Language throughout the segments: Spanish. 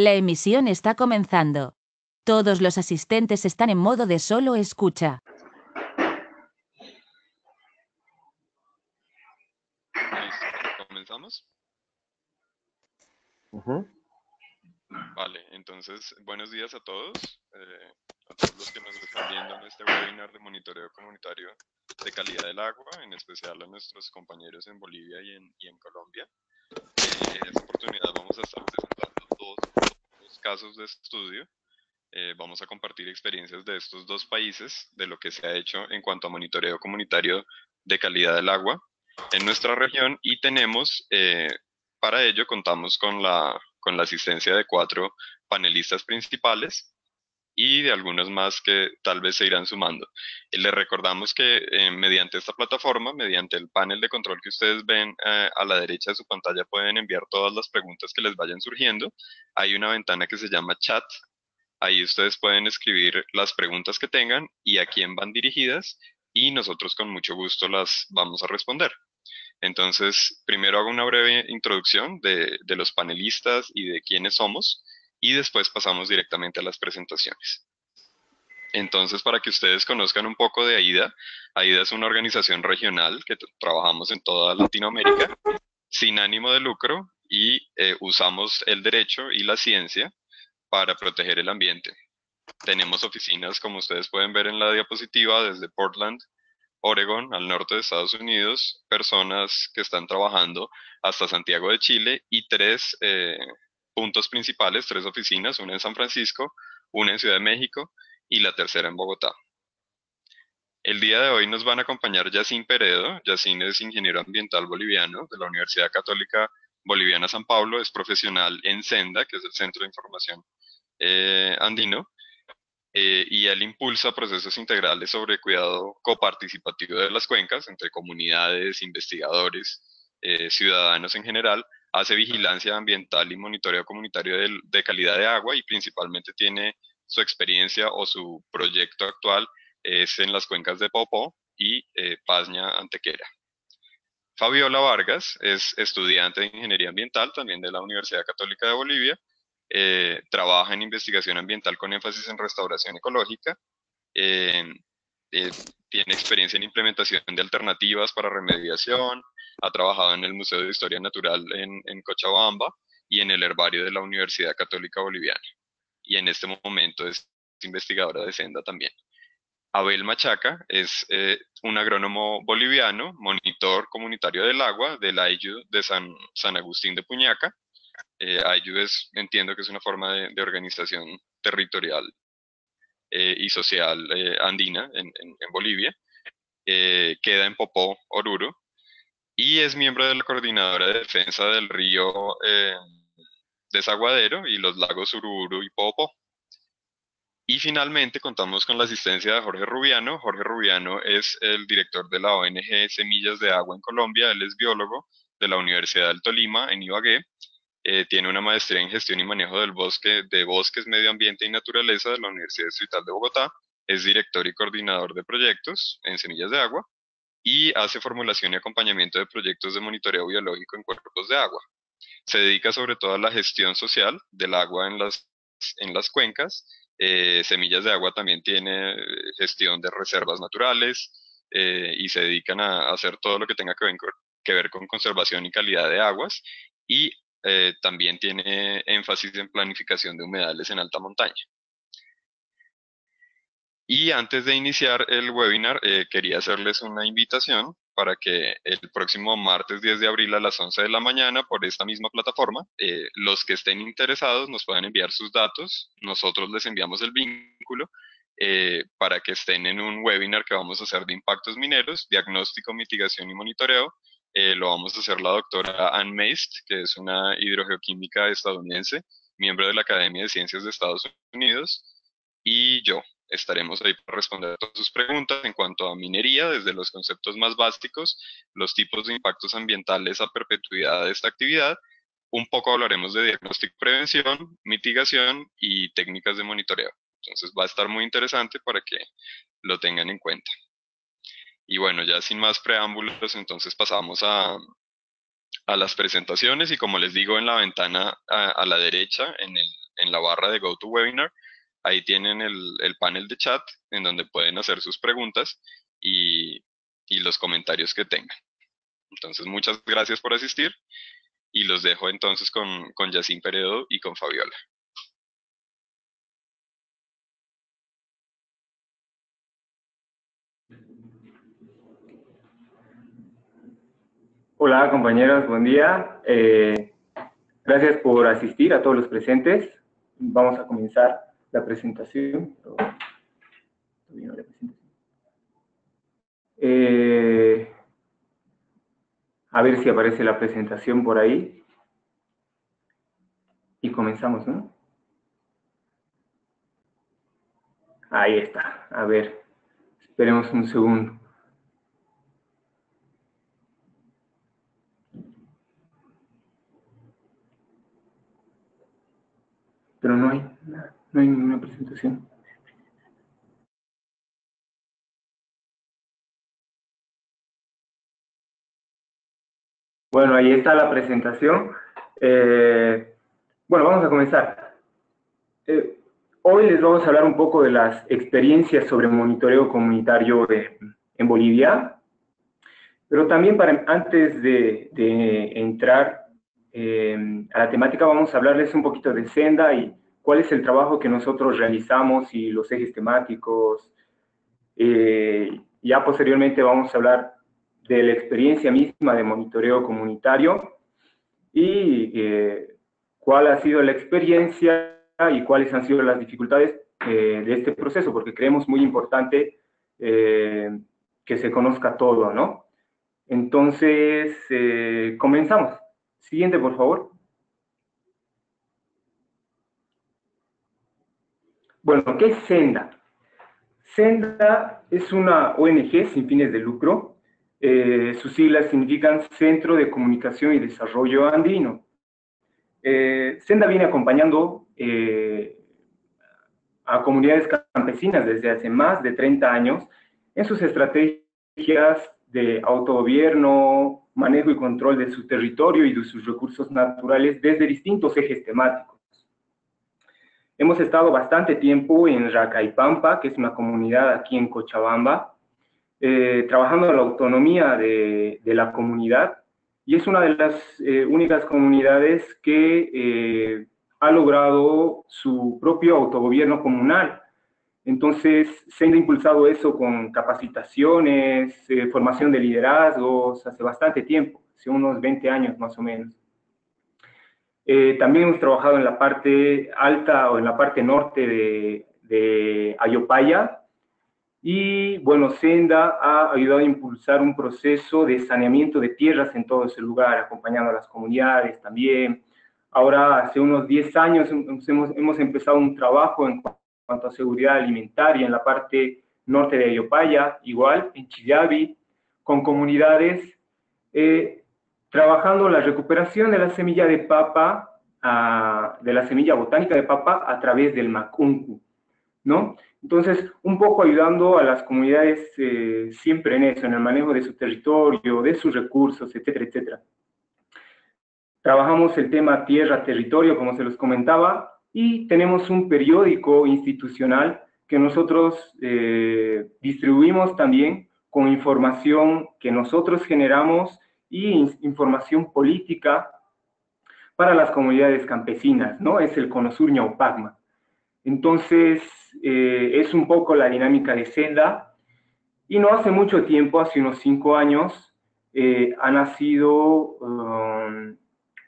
La emisión está comenzando. Todos los asistentes están en modo de solo escucha. Listo, ¿comenzamos? Vale, entonces, buenos días a todos los que nos están viendo en este webinar de monitoreo comunitario de calidad del agua, en especial a nuestros compañeros en Bolivia y en Colombia. En esta oportunidad vamos a estar presentando dos casos de estudio. Vamos a compartir experiencias de estos dos países, de lo que se ha hecho en cuanto a monitoreo comunitario de calidad del agua en nuestra región, y tenemos, para ello contamos con la asistencia de 4 panelistas principales y de algunos más que tal vez se irán sumando. Les recordamos que mediante esta plataforma, mediante el panel de control que ustedes ven a la derecha de su pantalla, pueden enviar todas las preguntas que les vayan surgiendo. Hay una ventana que se llama chat. Ahí ustedes pueden escribir las preguntas que tengan y a quién van dirigidas, y nosotros con mucho gusto las vamos a responder. Entonces, primero hago una breve introducción de los panelistas y de quiénes somos, y después pasamos directamente a las presentaciones. Entonces, para que ustedes conozcan un poco de AIDA, AIDA es una organización regional que trabajamos en toda Latinoamérica, sin ánimo de lucro, y usamos el derecho y la ciencia para proteger el ambiente. Tenemos oficinas, como ustedes pueden ver en la diapositiva, desde Portland, Oregon, al norte de Estados Unidos, personas que están trabajando hasta Santiago de Chile, y 3 puntos principales, 3 oficinas, una en San Francisco, una en Ciudad de México y la tercera en Bogotá. El día de hoy nos van a acompañar Yacine Peredo. Yacine es ingeniero ambiental boliviano de la Universidad Católica Boliviana San Pablo, es profesional en Senda, que es el Centro de Información Andino, y él impulsa procesos integrales sobre cuidado coparticipativo de las cuencas entre comunidades, investigadores, ciudadanos en general. Hace vigilancia ambiental y monitoreo comunitario de calidad de agua, y principalmente tiene su experiencia o su proyecto actual es en las cuencas de Popó y Paźnia Antequera. Fabiola Vargas es estudiante de Ingeniería Ambiental también de la Universidad Católica de Bolivia. Trabaja en investigación ambiental con énfasis en restauración ecológica. eh, Tiene experiencia en implementación de alternativas para remediación. Ha trabajado en el Museo de Historia Natural en Cochabamba y en el herbario de la Universidad Católica Boliviana. Y en este momento es investigadora de Senda también. Abel Machaca es un agrónomo boliviano, monitor comunitario del agua del AIYU de San Agustín de Puñaca. AIYU entiendo que es una forma de organización territorial y social andina en Bolivia. Queda en Popó, Oruro, y es miembro de la Coordinadora de Defensa del Río Desaguadero y los lagos Uruburu y Popó. Y finalmente contamos con la asistencia de Jorge Rubiano. Jorge Rubiano es el director de la ONG Semillas de Agua en Colombia. Él es biólogo de la Universidad del Tolima en Ibagué. Tiene una maestría en gestión y manejo del bosque, de bosques, medio ambiente y naturaleza de la Universidad Distrital de Bogotá. Es director y coordinador de proyectos en Semillas de Agua y hace formulación y acompañamiento de proyectos de monitoreo biológico en cuerpos de agua. Se dedica sobre todo a la gestión social del agua en las cuencas. Semillas de Agua también tiene gestión de reservas naturales, y se dedican a hacer todo lo que tenga que ver con conservación y calidad de aguas, y también tiene énfasis en planificación de humedales en alta montaña. Y antes de iniciar el webinar, quería hacerles una invitación para que el próximo martes 10 de abril a las 11 de la mañana por esta misma plataforma, los que estén interesados nos puedan enviar sus datos. Nosotros les enviamos el vínculo para que estén en un webinar que vamos a hacer de impactos mineros, diagnóstico, mitigación y monitoreo. Lo vamos a hacer la doctora Ann Meist, que es una hidrogeoquímica estadounidense, miembro de la Academia de Ciencias de Estados Unidos, y yo. Estaremos ahí para responder a todas sus preguntas en cuanto a minería, desde los conceptos más básicos, los tipos de impactos ambientales a perpetuidad de esta actividad. Un poco hablaremos de diagnóstico, prevención, mitigación y técnicas de monitoreo. Entonces va a estar muy interesante para que lo tengan en cuenta. Y bueno, ya sin más preámbulos, entonces pasamos a las presentaciones, y como les digo, en la ventana a la derecha, en la barra de GoToWebinar. Ahí tienen el panel de chat en donde pueden hacer sus preguntas y los comentarios que tengan. Entonces, muchas gracias por asistir y los dejo entonces con Yacine Peredo y con Fabiola. Hola compañeros, buen día. Gracias por asistir a todos los presentes. Vamos a comenzar la presentación. A ver si aparece la presentación por ahí. Y comenzamos, ¿no? Ahí está. A ver, esperemos un segundo. Pero no hay ninguna presentación. Bueno, ahí está la presentación. Bueno, vamos a comenzar. Hoy les vamos a hablar un poco de las experiencias sobre monitoreo comunitario en Bolivia, pero también antes de entrar a la temática vamos a hablarles un poquito de Senda y cuál es el trabajo que nosotros realizamos y los ejes temáticos. Ya posteriormente vamos a hablar de la experiencia misma de monitoreo comunitario y cuál ha sido la experiencia y cuáles han sido las dificultades de este proceso, porque creemos muy importante que se conozca todo, ¿no? Entonces, comenzamos. Siguiente, por favor. Bueno, ¿qué es Senda? Senda es una ONG sin fines de lucro. Sus siglas significan Centro de Comunicación y Desarrollo Andino. Senda viene acompañando a comunidades campesinas desde hace más de 30 años en sus estrategias de autogobierno, manejo y control de su territorio y de sus recursos naturales desde distintos ejes temáticos. Hemos estado bastante tiempo en Racaipampa, que es una comunidad aquí en Cochabamba, trabajando en la autonomía de la comunidad, y es una de las únicas comunidades que ha logrado su propio autogobierno comunal. Entonces, se ha impulsado eso con capacitaciones, formación de liderazgos, hace bastante tiempo, hace unos 20 años más o menos. También hemos trabajado en la parte alta o en la parte norte de Ayopaya, y bueno, Senda ha ayudado a impulsar un proceso de saneamiento de tierras en todo ese lugar, acompañando a las comunidades también. Ahora, hace unos 10 años hemos empezado un trabajo en cuanto a seguridad alimentaria en la parte norte de Ayopaya, igual, en Chillabi, con comunidades, trabajando la recuperación de la semilla de papa, de la semilla botánica de papa a través del macuncu, ¿no? Entonces, un poco ayudando a las comunidades siempre en eso, en el manejo de su territorio, de sus recursos, etcétera, etcétera. Trabajamos el tema tierra-territorio, como se los comentaba, y tenemos un periódico institucional que nosotros distribuimos también con información que nosotros generamos y información política para las comunidades campesinas, ¿no? Es el Conosur Ñaupagma. Entonces, es un poco la dinámica de Senda, y no hace mucho tiempo, hace unos 5 años, ha nacido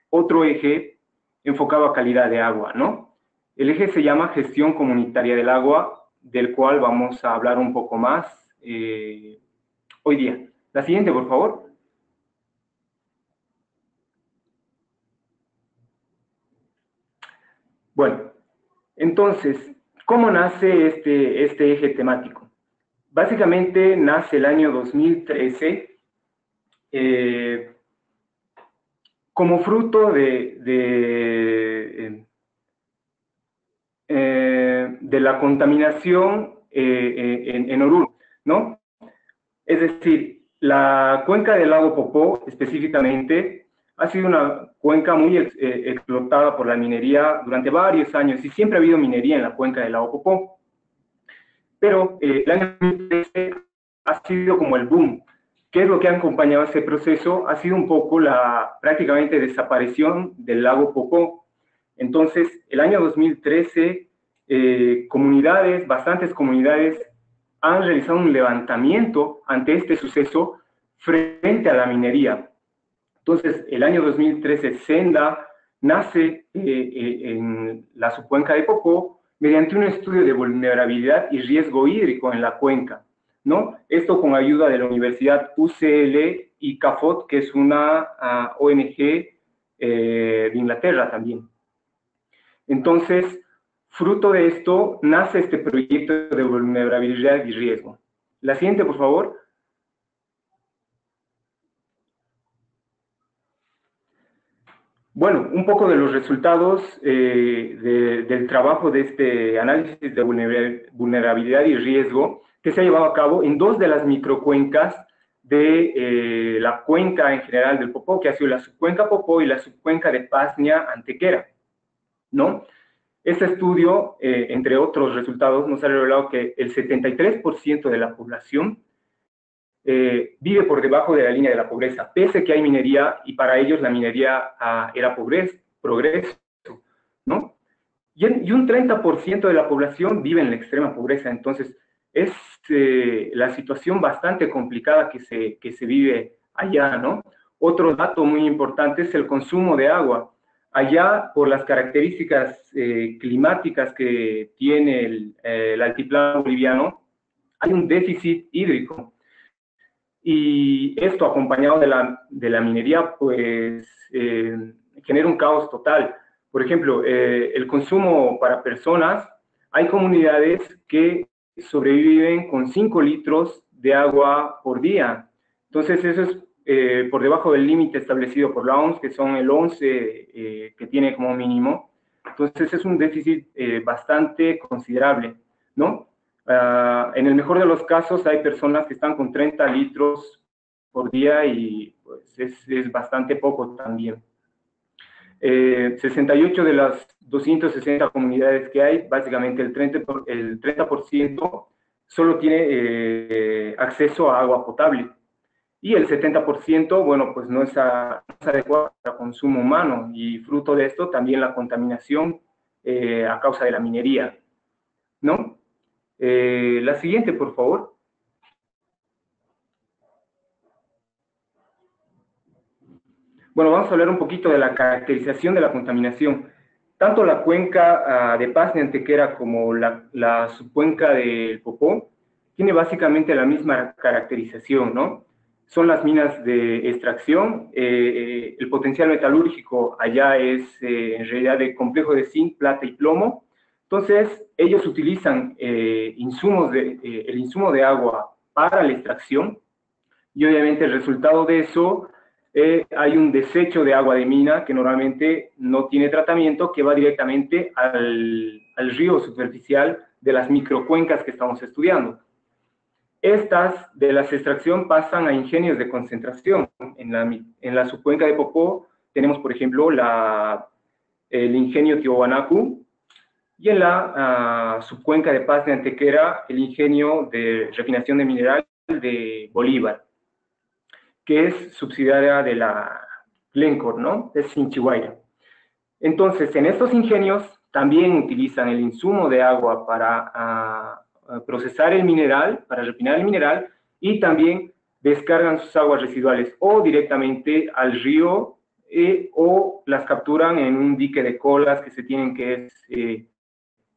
otro eje enfocado a calidad de agua, ¿no? El eje se llama Gestión Comunitaria del Agua, del cual vamos a hablar un poco más hoy día. La siguiente, por favor. Bueno, entonces, ¿cómo nace este eje temático? Básicamente nace el año 2013 como fruto de la contaminación en Oruro, ¿no? Es decir, la cuenca del lago Popó específicamente ha sido una cuenca muy explotada por la minería durante varios años y siempre ha habido minería en la cuenca del lago Popó. Pero el año 2013 ha sido como el boom. ¿Qué es lo que ha acompañado ese proceso? Ha sido un poco la prácticamente desaparición del lago Popó. Entonces, el año 2013, bastantes comunidades han realizado un levantamiento ante este suceso frente a la minería. Entonces, el año 2013, Senda nace en la subcuenca de Popó mediante un estudio de vulnerabilidad y riesgo hídrico en la cuenca, ¿no? Esto con ayuda de la Universidad UCL y CAFOT, que es una ONG de Inglaterra también. Entonces, fruto de esto, nace este proyecto de vulnerabilidad y riesgo. La siguiente, por favor. Bueno, un poco de los resultados del trabajo de este análisis de vulnerabilidad y riesgo que se ha llevado a cabo en 2 de las microcuencas de la cuenca en general del Popó, que ha sido la subcuenca Popó y la subcuenca de Pasnia-Antequera, ¿no? Este estudio, entre otros resultados, nos ha revelado que el 73% de la población vive por debajo de la línea de la pobreza, pese a que hay minería, y para ellos la minería era progreso, ¿no? Y un 30% de la población vive en la extrema pobreza. Entonces, es la situación bastante complicada que se vive allá, ¿no? Otro dato muy importante es el consumo de agua. Allá, por las características climáticas que tiene el altiplano boliviano, hay un déficit hídrico. Y esto, acompañado de la minería, pues genera un caos total. Por ejemplo, el consumo para personas, hay comunidades que sobreviven con 5 litros de agua por día. Entonces, eso es por debajo del límite establecido por la OMS, que son el 11 que tiene como mínimo. Entonces, es un déficit bastante considerable, ¿no? En el mejor de los casos hay personas que están con 30 litros por día y pues, es bastante poco también. 68 de las 260 comunidades que hay, básicamente el 30% solo tiene acceso a agua potable. Y el 70%, bueno, pues no es adecuado para consumo humano, y fruto de esto también la contaminación a causa de la minería, ¿no? La siguiente, por favor. Bueno, vamos a hablar un poquito de la caracterización de la contaminación. Tanto la cuenca de Pasnia-Antequera como la subcuenca del Popó tiene básicamente la misma caracterización, ¿no? Son las minas de extracción. El potencial metalúrgico allá es en realidad de complejo de zinc, plata y plomo. Entonces, ellos utilizan el insumo de agua para la extracción, y obviamente el resultado de eso, hay un desecho de agua de mina que normalmente no tiene tratamiento, que va directamente al río superficial de las microcuencas que estamos estudiando. Estas de la extracción pasan a ingenios de concentración. En la subcuenca de Popó tenemos, por ejemplo, el ingenio Tiwanaku, y en la subcuenca de Pasnia-Antequera, el ingenio de refinación de mineral de Bolívar, que es subsidiaria de la Glencore, ¿no? Es Chinchihuayra. Entonces, en estos ingenios también utilizan el insumo de agua para procesar el mineral, para refinar el mineral, y también descargan sus aguas residuales o directamente al río o las capturan en un dique de colas que se tienen, que es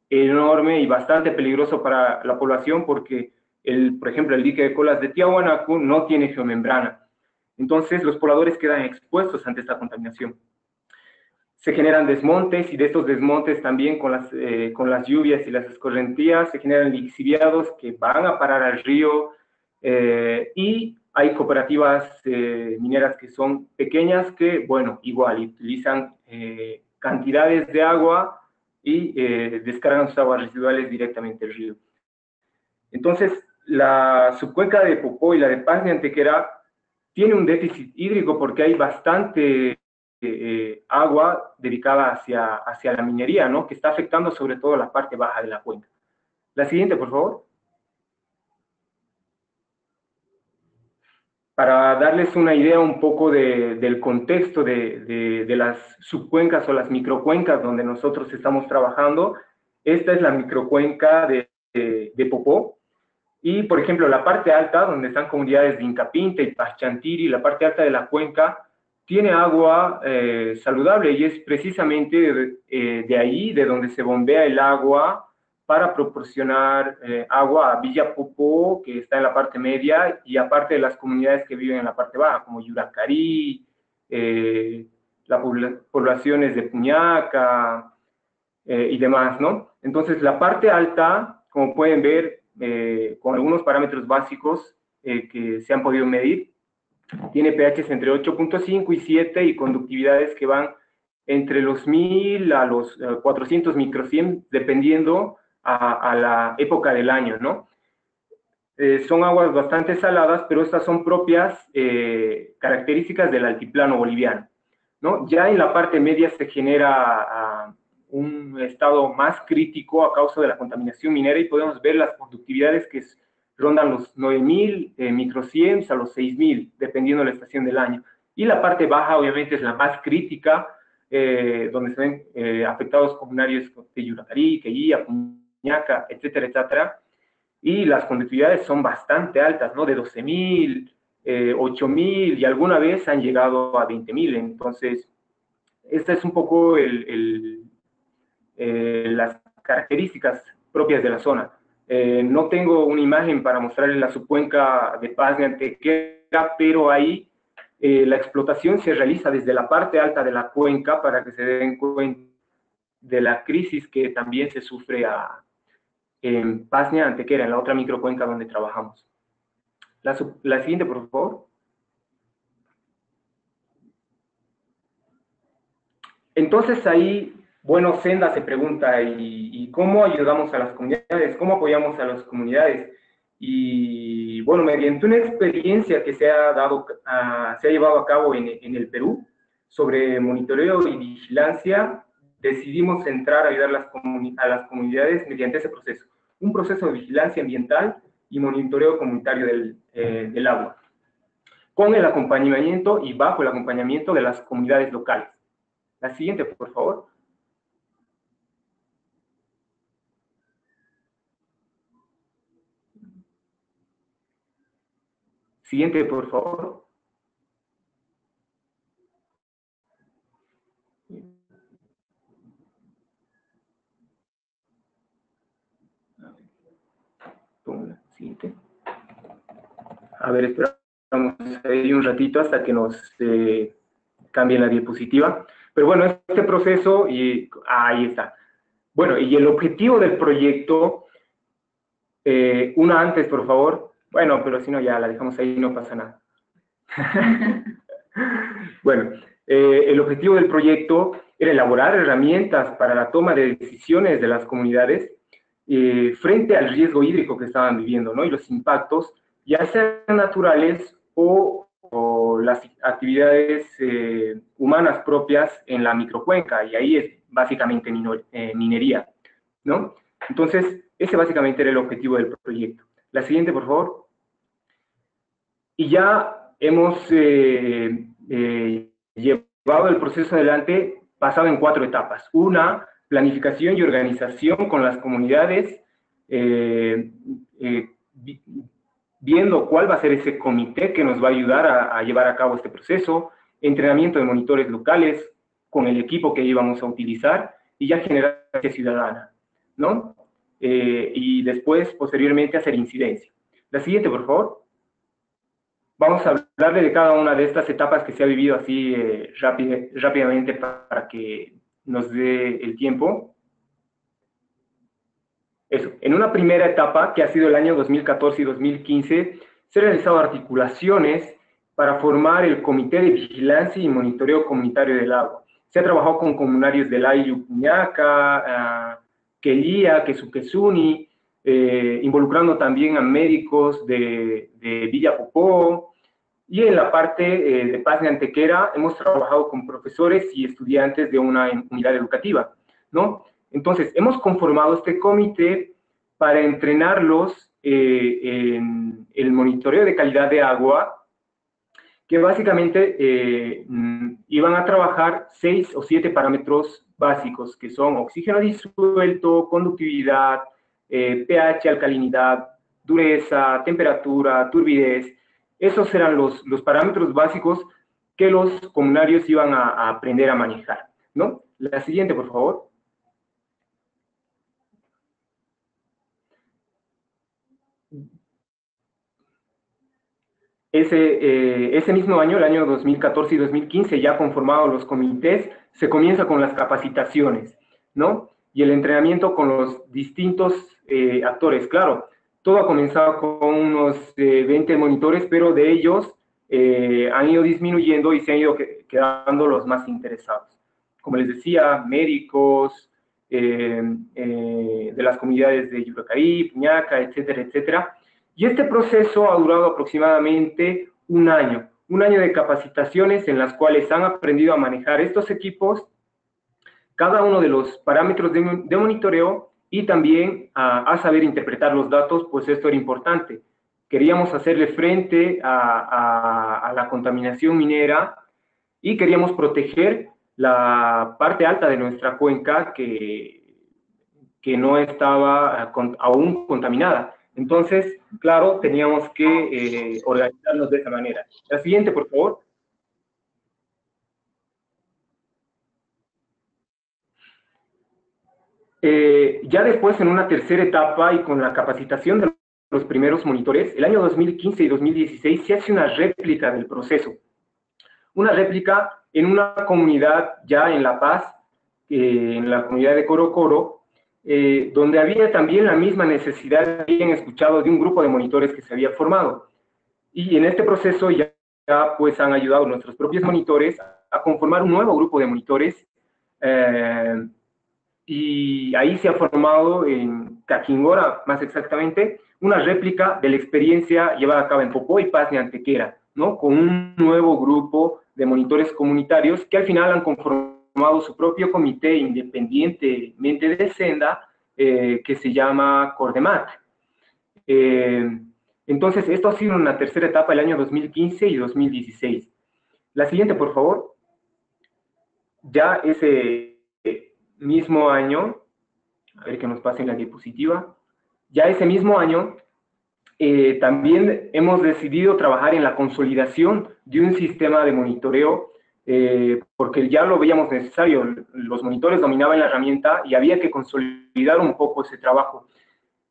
enorme y bastante peligroso para la población, porque, por ejemplo, el dique de colas de Tiahuanacu no tiene geomembrana. Entonces, los pobladores quedan expuestos ante esta contaminación. Se generan desmontes, y de estos desmontes también con las lluvias y las escorrentías se generan lixiviados que van a parar al río, y hay cooperativas mineras que son pequeñas que, bueno, igual utilizan cantidades de agua y descargan sus aguas residuales directamente al río. Entonces, la subcuenca de Popó y la de Pasnia-Antequera tiene un déficit hídrico porque hay bastante agua dedicada hacia la minería, ¿no? Que está afectando sobre todo la parte baja de la cuenca. La siguiente, por favor. Para darles una idea un poco del contexto de las subcuencas o las microcuencas donde nosotros estamos trabajando, esta es la microcuenca de Popó. Y, por ejemplo, la parte alta, donde están comunidades de Incapinte y Paschantiri, la parte alta de la cuenca, tiene agua saludable y es precisamente de ahí de donde se bombea el agua para proporcionar agua a Villa Popó, que está en la parte media, y aparte de las comunidades que viven en la parte baja, como Yuracarí, las poblaciones de Puñaca y demás, ¿no? Entonces, la parte alta, como pueden ver, con algunos parámetros básicos que se han podido medir, tiene pHs entre 8.5 y 7 y conductividades que van entre los 1000 a los 400 microsiem, dependiendo a la época del año, ¿no? Son aguas bastante saladas, pero estas son propias características del altiplano boliviano, ¿no? Ya en la parte media se genera un estado más crítico a causa de la contaminación minera y podemos ver las conductividades que rondan los 9000 microsiems a los 6000, dependiendo de la estación del año. Y la parte baja, obviamente, es la más crítica, donde se ven afectados comunarios de Yuracarí, Queguía, Puñaca, etcétera, etcétera. Y las conductividades son bastante altas, ¿no? De 12.000, 8.000 y alguna vez han llegado a 20.000. Entonces, esta es un poco las características propias de la zona. No tengo una imagen para mostrarles la subcuenca de Pasnia Antequera, pero ahí la explotación se realiza desde la parte alta de la cuenca para que se den cuenta de la crisis que también se sufre en Pasnia Antequera, en la otra microcuenca donde trabajamos. La siguiente, por favor. Entonces ahí, bueno, Senda se pregunta, ¿y cómo ayudamos a las comunidades? ¿Cómo apoyamos a las comunidades? Y bueno, mediante una experiencia que se ha llevado a cabo en el Perú sobre monitoreo y vigilancia, decidimos entrar a ayudar a las comunidades mediante ese proceso. Un proceso de vigilancia ambiental y monitoreo comunitario del agua, con el acompañamiento y bajo el acompañamiento de las comunidades locales. La siguiente, por favor. Siguiente, por favor. Siguiente. A ver, esperamos ahí un ratito hasta que nos cambien la diapositiva. Pero bueno, este proceso, y ahí está. Bueno, y el objetivo del proyecto, una antes, por favor. Bueno, pero si no, ya la dejamos ahí, no pasa nada. Bueno, el objetivo del proyecto era elaborar herramientas para la toma de decisiones de las comunidades frente al riesgo hídrico que estaban viviendo, ¿no? Y los impactos, ya sean naturales o las actividades humanas propias en la microcuenca, y ahí es básicamente minería, ¿no? Entonces, ese básicamente era el objetivo del proyecto. La siguiente, por favor. Y ya hemos llevado el proceso adelante basado en 4 etapas. Una, planificación y organización con las comunidades, viendo cuál va a ser ese comité que nos va a ayudar a llevar a cabo este proceso, entrenamiento de monitores locales con el equipo que íbamos a utilizar y ya generar ciudadana, ¿no? Y después, posteriormente, hacer incidencia. La siguiente, por favor. Vamos a hablarle de cada una de estas etapas que se ha vivido así rápidamente para que nos dé el tiempo. Eso, en una primera etapa, que ha sido el año 2014 y 2015, se han realizado articulaciones para formar el Comité de Vigilancia y Monitoreo Comunitario del Agua. Se ha trabajado con comunarios del Ayllu, Puñaca, Queguía, Quesuquezuni, involucrando también a médicos de Villa Popó, Y en la parte de Paz de Antequera hemos trabajado con profesores y estudiantes de una unidad educativa, ¿no? Entonces, hemos conformado este comité para entrenarlos en el monitoreo de calidad de agua, que básicamente iban a trabajar 6 o 7 parámetros básicos, que son oxígeno disuelto, conductividad, pH, alcalinidad, dureza, temperatura, turbidez. Esos eran los parámetros básicos que los comunarios iban a aprender a manejar, ¿no? La siguiente, por favor. Ese mismo año, el año 2014 y 2015, ya conformados los comités, se comienza con las capacitaciones, ¿no? Y el entrenamiento con los distintos actores. Claro, todo ha comenzado con unos 20 monitores, pero de ellos han ido disminuyendo y se han ido quedando los más interesados. Como les decía, médicos, de las comunidades de Yuracarí, Puñaca, etcétera, etcétera. Y este proceso ha durado aproximadamente un año de capacitaciones en las cuales han aprendido a manejar estos equipos, cada uno de los parámetros de monitoreo y también a saber interpretar los datos, pues esto era importante. Queríamos hacerle frente a la contaminación minera y queríamos proteger la parte alta de nuestra cuenca que no estaba aún contaminada. Entonces, claro, teníamos que organizarnos de esa manera. La siguiente, por favor. Ya después, en una tercera etapa y con la capacitación de los primeros monitores, el año 2015 y 2016 se hace una réplica del proceso. Una réplica en una comunidad ya en La Paz, en la comunidad de Corocoro, donde había también la misma necesidad, habían escuchado de un grupo de monitores que se había formado. Y en este proceso ya pues han ayudado nuestros propios monitores a conformar un nuevo grupo de monitores, y ahí se ha formado en Caquingora, más exactamente, una réplica de la experiencia llevada a cabo en Popó y Paz de Antequera, ¿no? Con un nuevo grupo de monitores comunitarios que al final han conformado su propio comité independientemente de Senda, que se llama Cordemat. Entonces, esto ha sido una tercera etapa, el año 2015 y 2016. La siguiente, por favor. Ya ese mismo año, a ver que nos pase en la diapositiva, ya ese mismo año también hemos decidido trabajar en la consolidación de un sistema de monitoreo, porque ya lo veíamos necesario, los monitores dominaban la herramienta y había que consolidar un poco ese trabajo.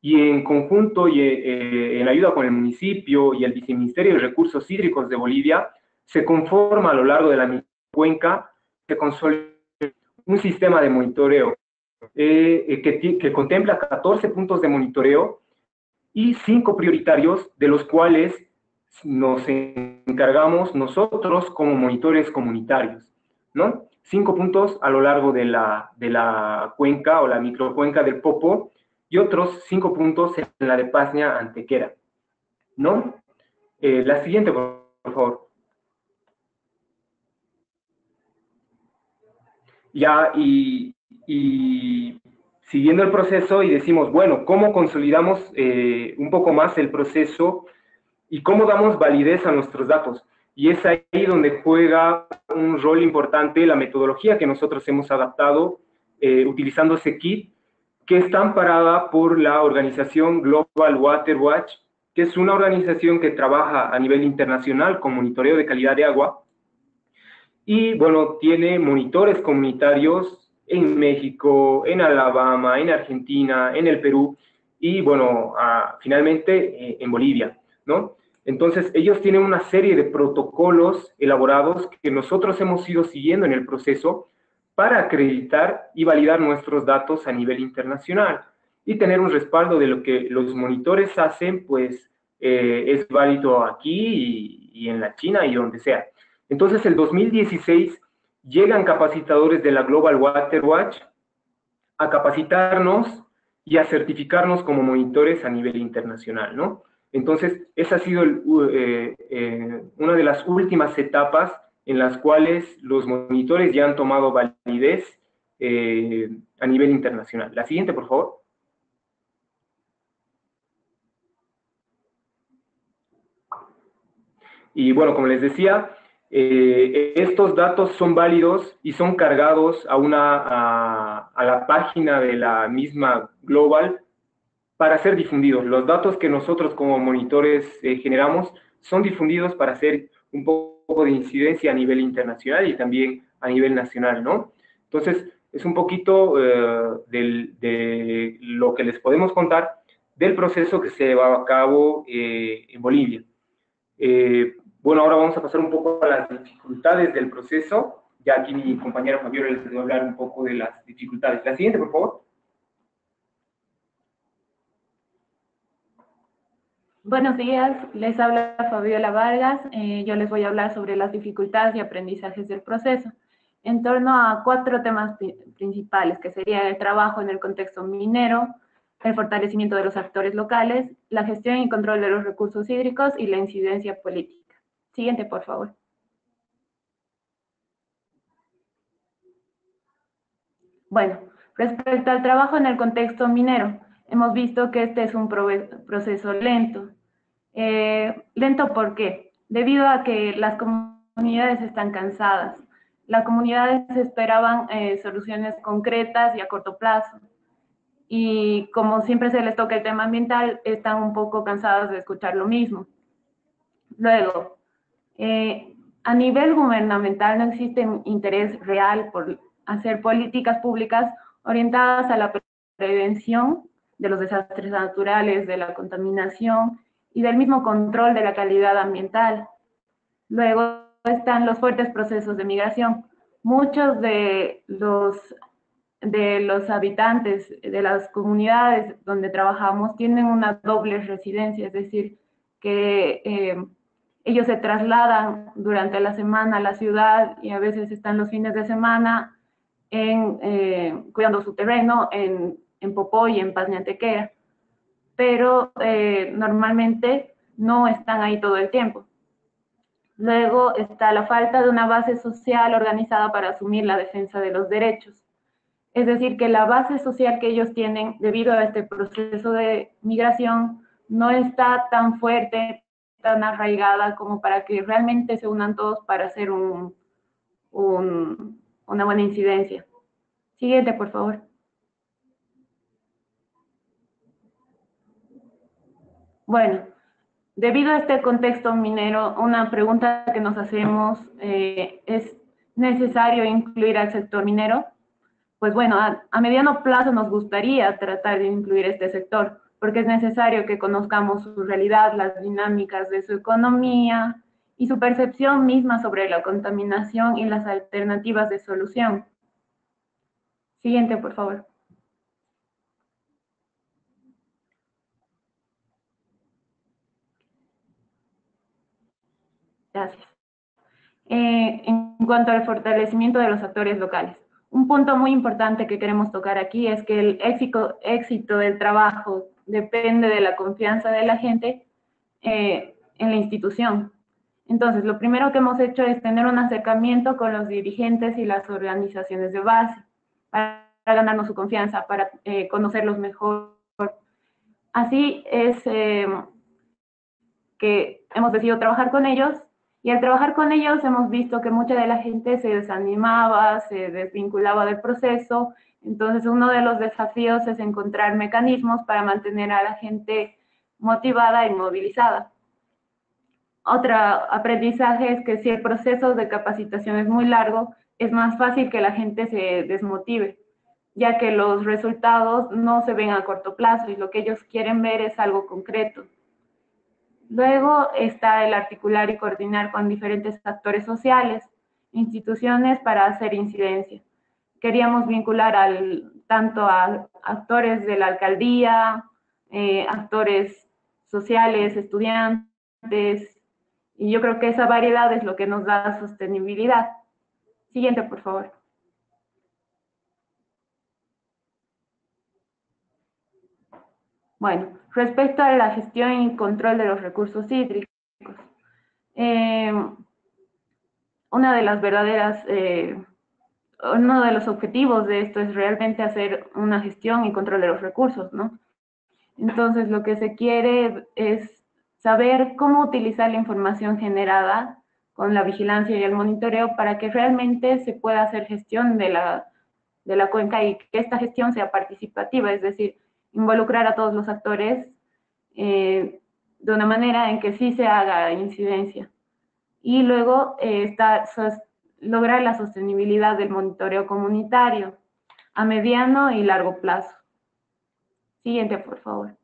Y en conjunto y en ayuda con el municipio y el Viceministerio de Recursos Hídricos de Bolivia, se conforma a lo largo de la cuenca, se consolida un sistema de monitoreo que contempla 14 puntos de monitoreo y 5 prioritarios, de los cuales nos encargamos nosotros como monitores comunitarios, ¿no? 5 puntos a lo largo de la cuenca o la microcuenca del Popo y otros 5 puntos en la de Paznia Antequera, ¿no? La siguiente, por favor. Ya, y siguiendo el proceso y decimos, bueno, ¿cómo consolidamos un poco más el proceso y cómo damos validez a nuestros datos? Y es ahí donde juega un rol importante la metodología que nosotros hemos adaptado utilizando ese kit, que está amparada por la organización Global Water Watch, que es una organización que trabaja a nivel internacional con monitoreo de calidad de agua. Y bueno, tiene monitores comunitarios en México, en Alabama, en Argentina, en el Perú y bueno, finalmente en Bolivia, ¿no? Entonces, ellos tienen una serie de protocolos elaborados que nosotros hemos ido siguiendo en el proceso para acreditar y validar nuestros datos a nivel internacional y tener un respaldo de lo que los monitores hacen, pues es válido aquí y en la China y donde sea. Entonces, el 2016 llegan capacitadores de la Global Water Watch a capacitarnos y a certificarnos como monitores a nivel internacional, ¿no? Entonces, esa ha sido una de las últimas etapas en las cuales los monitores ya han tomado validez a nivel internacional. La siguiente, por favor. Y bueno, como les decía, estos datos son válidos y son cargados a la página de la misma Global para ser difundidos. Los datos que nosotros como monitores generamos son difundidos para hacer un poco de incidencia a nivel internacional y también a nivel nacional, ¿no? Entonces, es un poquito de lo que les podemos contar del proceso que se llevaba a cabo en Bolivia. Bueno, ahora vamos a pasar un poco a las dificultades del proceso. Ya aquí mi compañero Fabiola les va a hablar un poco de las dificultades. La siguiente, por favor. Buenos días, les habla Fabiola Vargas. Yo les voy a hablar sobre las dificultades y aprendizajes del proceso, en torno a 4 temas principales, que serían el trabajo en el contexto minero, el fortalecimiento de los actores locales, la gestión y control de los recursos hídricos y la incidencia política. Siguiente, por favor. Bueno, respecto al trabajo en el contexto minero, hemos visto que este es un proceso lento. Lento, ¿por qué? Debido a que las comunidades están cansadas. Las comunidades esperaban soluciones concretas y a corto plazo. Y como siempre se les toca el tema ambiental, están un poco cansadas de escuchar lo mismo. Luego, a nivel gubernamental no existe un interés real por hacer políticas públicas orientadas a la prevención de los desastres naturales, de la contaminación y del mismo control de la calidad ambiental. Luego están los fuertes procesos de migración. Muchos de los habitantes de las comunidades donde trabajamos tienen una doble residencia, es decir, que ellos se trasladan durante la semana a la ciudad y a veces están los fines de semana cuidando su terreno en Popoy y en Paznantequera, pero normalmente no están ahí todo el tiempo. Luego está la falta de una base social organizada para asumir la defensa de los derechos. Es decir, que la base social que ellos tienen debido a este proceso de migración no está tan fuerte, tan arraigada como para que realmente se unan todos para hacer una buena incidencia. Siguiente, por favor. Bueno, debido a este contexto minero, una pregunta que nos hacemos ¿es necesario incluir al sector minero? Pues bueno, a mediano plazo nos gustaría tratar de incluir este sector, porque es necesario que conozcamos su realidad, las dinámicas de su economía y su percepción misma sobre la contaminación y las alternativas de solución. Siguiente, por favor. Gracias. En cuanto al fortalecimiento de los actores locales, un punto muy importante que queremos tocar aquí es que el éxito del trabajo depende de la confianza de la gente en la institución. Entonces, lo primero que hemos hecho es tener un acercamiento con los dirigentes y las organizaciones de base para ganarnos su confianza, para conocerlos mejor. Así es que hemos decidido trabajar con ellos. Y al trabajar con ellos hemos visto que mucha de la gente se desanimaba, se desvinculaba del proceso. Entonces, uno de los desafíos es encontrar mecanismos para mantener a la gente motivada y movilizada. Otro aprendizaje es que si el proceso de capacitación es muy largo, es más fácil que la gente se desmotive, ya que los resultados no se ven a corto plazo y lo que ellos quieren ver es algo concreto. Luego está el articular y coordinar con diferentes actores sociales, instituciones para hacer incidencia. Queríamos vincular tanto a actores de la alcaldía, actores sociales, estudiantes, y yo creo que esa variedad es lo que nos da sostenibilidad. Siguiente, por favor. Bueno, respecto a la gestión y control de los recursos hídricos, una de las uno de los objetivos de esto es realmente hacer una gestión y control de los recursos, ¿no? Entonces, lo que se quiere es saber cómo utilizar la información generada con la vigilancia y el monitoreo para que realmente se pueda hacer gestión de la cuenca y que esta gestión sea participativa, es decir, involucrar a todos los actores de una manera en que sí se haga incidencia. Y luego lograr la sostenibilidad del monitoreo comunitario a mediano y largo plazo. Siguiente, por favor.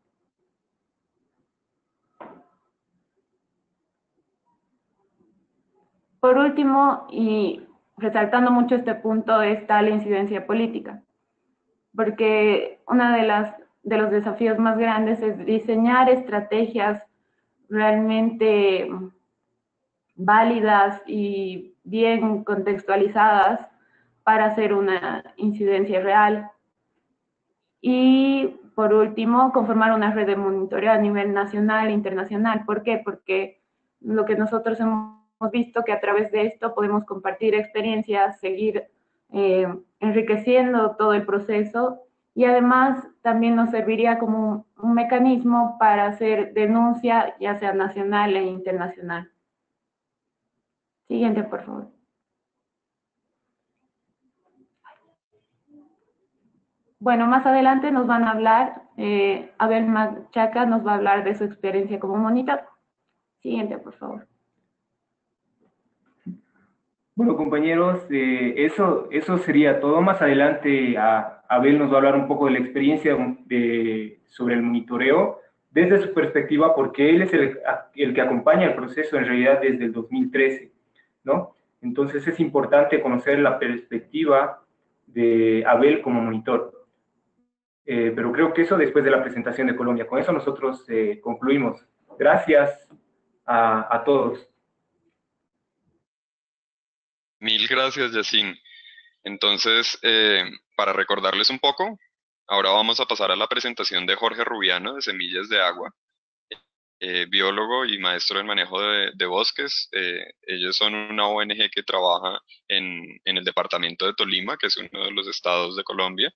Por último, y resaltando mucho este punto, está la incidencia política, porque uno de los desafíos más grandes es diseñar estrategias realmente válidas y bien contextualizadas para hacer una incidencia real. Y por último, conformar una red de monitoreo a nivel nacional e internacional. ¿Por qué? Porque lo que nosotros hemos visto que a través de esto podemos compartir experiencias, seguir enriqueciendo todo el proceso y además también nos serviría como un mecanismo para hacer denuncia, ya sea nacional e internacional. Siguiente, por favor. Bueno, más adelante nos van a hablar, Abel Machaca nos va a hablar de su experiencia como monitor. Siguiente, por favor. Bueno, compañeros, eso sería todo. Más adelante Abel nos va a hablar un poco de la experiencia sobre el monitoreo desde su perspectiva, porque él es el que acompaña el proceso en realidad desde el 2013, ¿no? Entonces es importante conocer la perspectiva de Abel como monitor. Pero creo que eso después de la presentación de Colombia. Con eso nosotros concluimos. Gracias a todos. Mil gracias, Yacine. Entonces, para recordarles un poco, ahora vamos a pasar a la presentación de Jorge Rubiano de Semillas de Agua, biólogo y maestro en manejo de bosques. Ellos son una ONG que trabaja en el departamento de Tolima, que es uno de los estados de Colombia,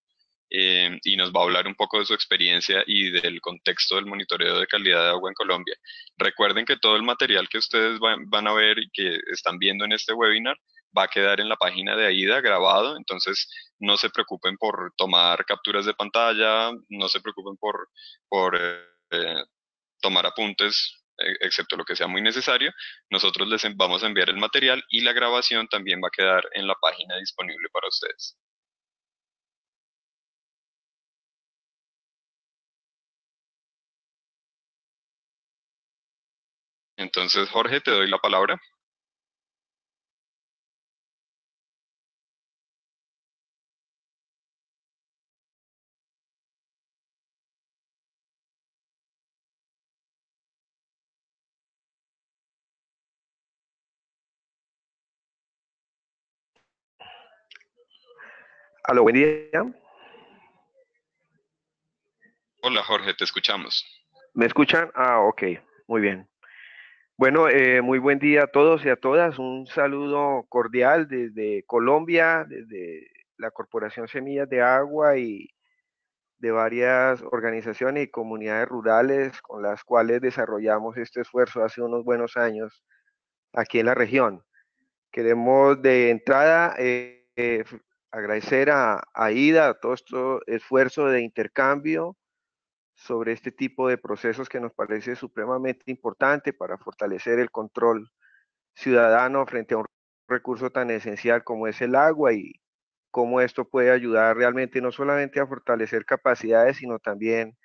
y nos va a hablar un poco de su experiencia y del contexto del monitoreo de calidad de agua en Colombia. Recuerden que todo el material que ustedes van a ver y que están viendo en este webinar va a quedar en la página de AIDA grabado, entonces no se preocupen por tomar capturas de pantalla, no se preocupen por tomar apuntes, excepto lo que sea muy necesario. Nosotros les vamos a enviar el material y la grabación también va a quedar en la página disponible para ustedes. Entonces, Jorge, te doy la palabra. Aló, buen día. Hola, Jorge, te escuchamos. ¿Me escuchan? Ah, ok, muy bien. Bueno, muy buen día a todos y a todas. Un saludo cordial desde Colombia, desde la Corporación Semillas de Agua y de varias organizaciones y comunidades rurales con las cuales desarrollamos este esfuerzo hace unos buenos años aquí en la región. Queremos de entrada agradecer a AIDA todo este esfuerzo de intercambio sobre este tipo de procesos que nos parece supremamente importante para fortalecer el control ciudadano frente a un recurso tan esencial como es el agua y cómo esto puede ayudar realmente no solamente a fortalecer capacidades, sino también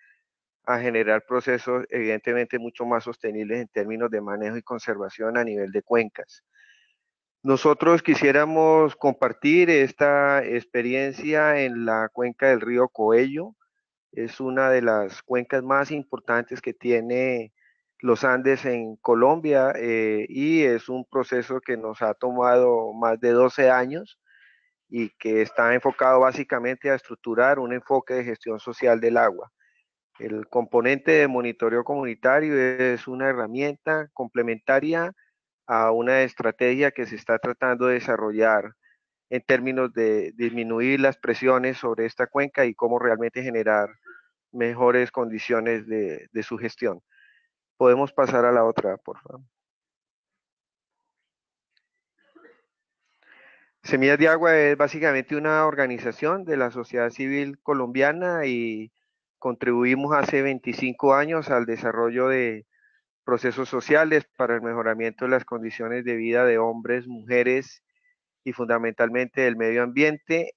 a generar procesos evidentemente mucho más sostenibles en términos de manejo y conservación a nivel de cuencas. Nosotros quisiéramos compartir esta experiencia en la cuenca del río Coello. Es una de las cuencas más importantes que tiene los Andes en Colombia y es un proceso que nos ha tomado más de 12 años y que está enfocado básicamente a estructurar un enfoque de gestión social del agua. El componente de monitoreo comunitario es una herramienta complementaria a una estrategia que se está tratando de desarrollar en términos de disminuir las presiones sobre esta cuenca y cómo realmente generar mejores condiciones de su gestión. Podemos pasar a la otra, por favor. Semillas de Agua es básicamente una organización de la sociedad civil colombiana y contribuimos hace 25 años al desarrollo de procesos sociales para el mejoramiento de las condiciones de vida de hombres, mujeres y fundamentalmente del medio ambiente,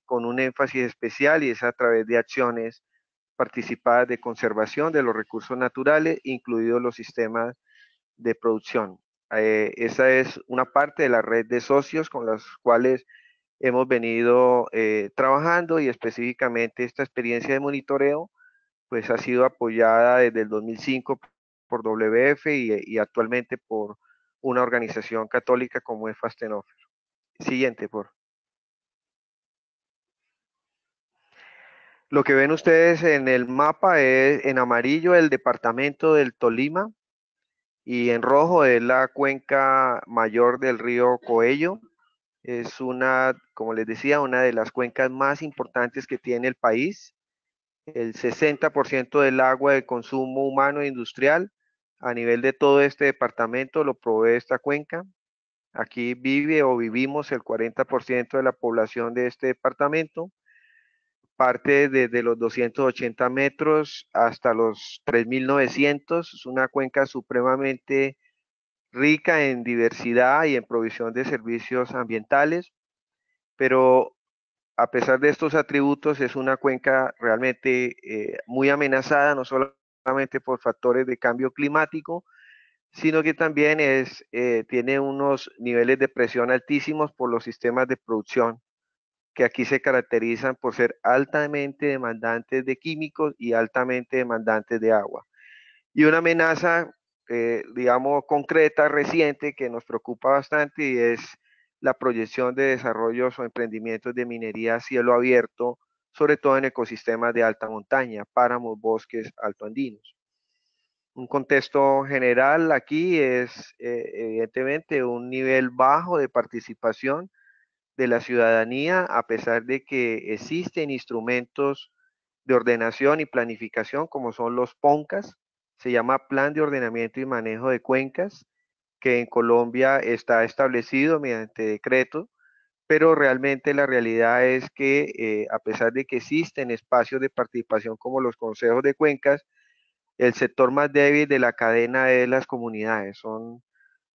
con un énfasis especial, y es a través de acciones participadas de conservación de los recursos naturales, incluidos los sistemas de producción. Esa es una parte de la red de socios con los cuales hemos venido trabajando, y específicamente esta experiencia de monitoreo pues ha sido apoyada desde el 2005 por WF y actualmente por una organización católica como es Fastenoffer. Siguiente, por. Lo que ven ustedes en el mapa es en amarillo el departamento del Tolima y en rojo es la cuenca mayor del río Coello. Es una, como les decía, una de las cuencas más importantes que tiene el país. El 60% del agua de consumo humano e industrial a nivel de todo este departamento lo provee esta cuenca. Aquí vive o vivimos el 40% de la población de este departamento. Parte desde los 280 metros hasta los 3.900. Es una cuenca supremamente rica en diversidad y en provisión de servicios ambientales, pero a pesar de estos atributos es una cuenca realmente muy amenazada, no solamente por factores de cambio climático, sino que también tiene unos niveles de presión altísimos por los sistemas de producción, que aquí se caracterizan por ser altamente demandantes de químicos y altamente demandantes de agua. Y una amenaza, digamos, concreta, reciente, que nos preocupa bastante, y es la proyección de desarrollos o emprendimientos de minería a cielo abierto, sobre todo en ecosistemas de alta montaña, páramos, bosques altoandinos. Un contexto general aquí es, evidentemente, un nivel bajo de participación de la ciudadanía, a pesar de que existen instrumentos de ordenación y planificación como son los PONCAS. Se llama Plan de Ordenamiento y Manejo de Cuencas, que en Colombia está establecido mediante decreto, pero realmente la realidad es que a pesar de que existen espacios de participación como los consejos de cuencas, el sector más débil de la cadena es las comunidades. Son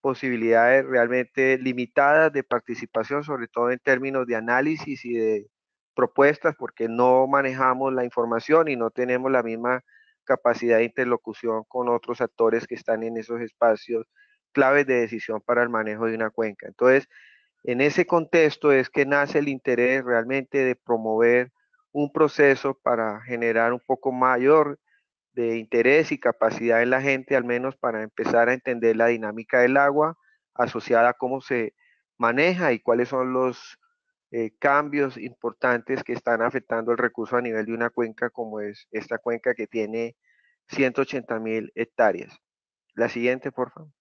posibilidades realmente limitadas de participación, sobre todo en términos de análisis y de propuestas, porque no manejamos la información y no tenemos la misma capacidad de interlocución con otros actores que están en esos espacios claves de decisión para el manejo de una cuenca. Entonces, en ese contexto es que nace el interés realmente de promover un proceso para generar un poco mayor de interés y capacidad en la gente, al menos para empezar a entender la dinámica del agua asociada a cómo se maneja y cuáles son los cambios importantes que están afectando el recurso a nivel de una cuenca como es esta cuenca que tiene 180.000 hectáreas. La siguiente, por favor.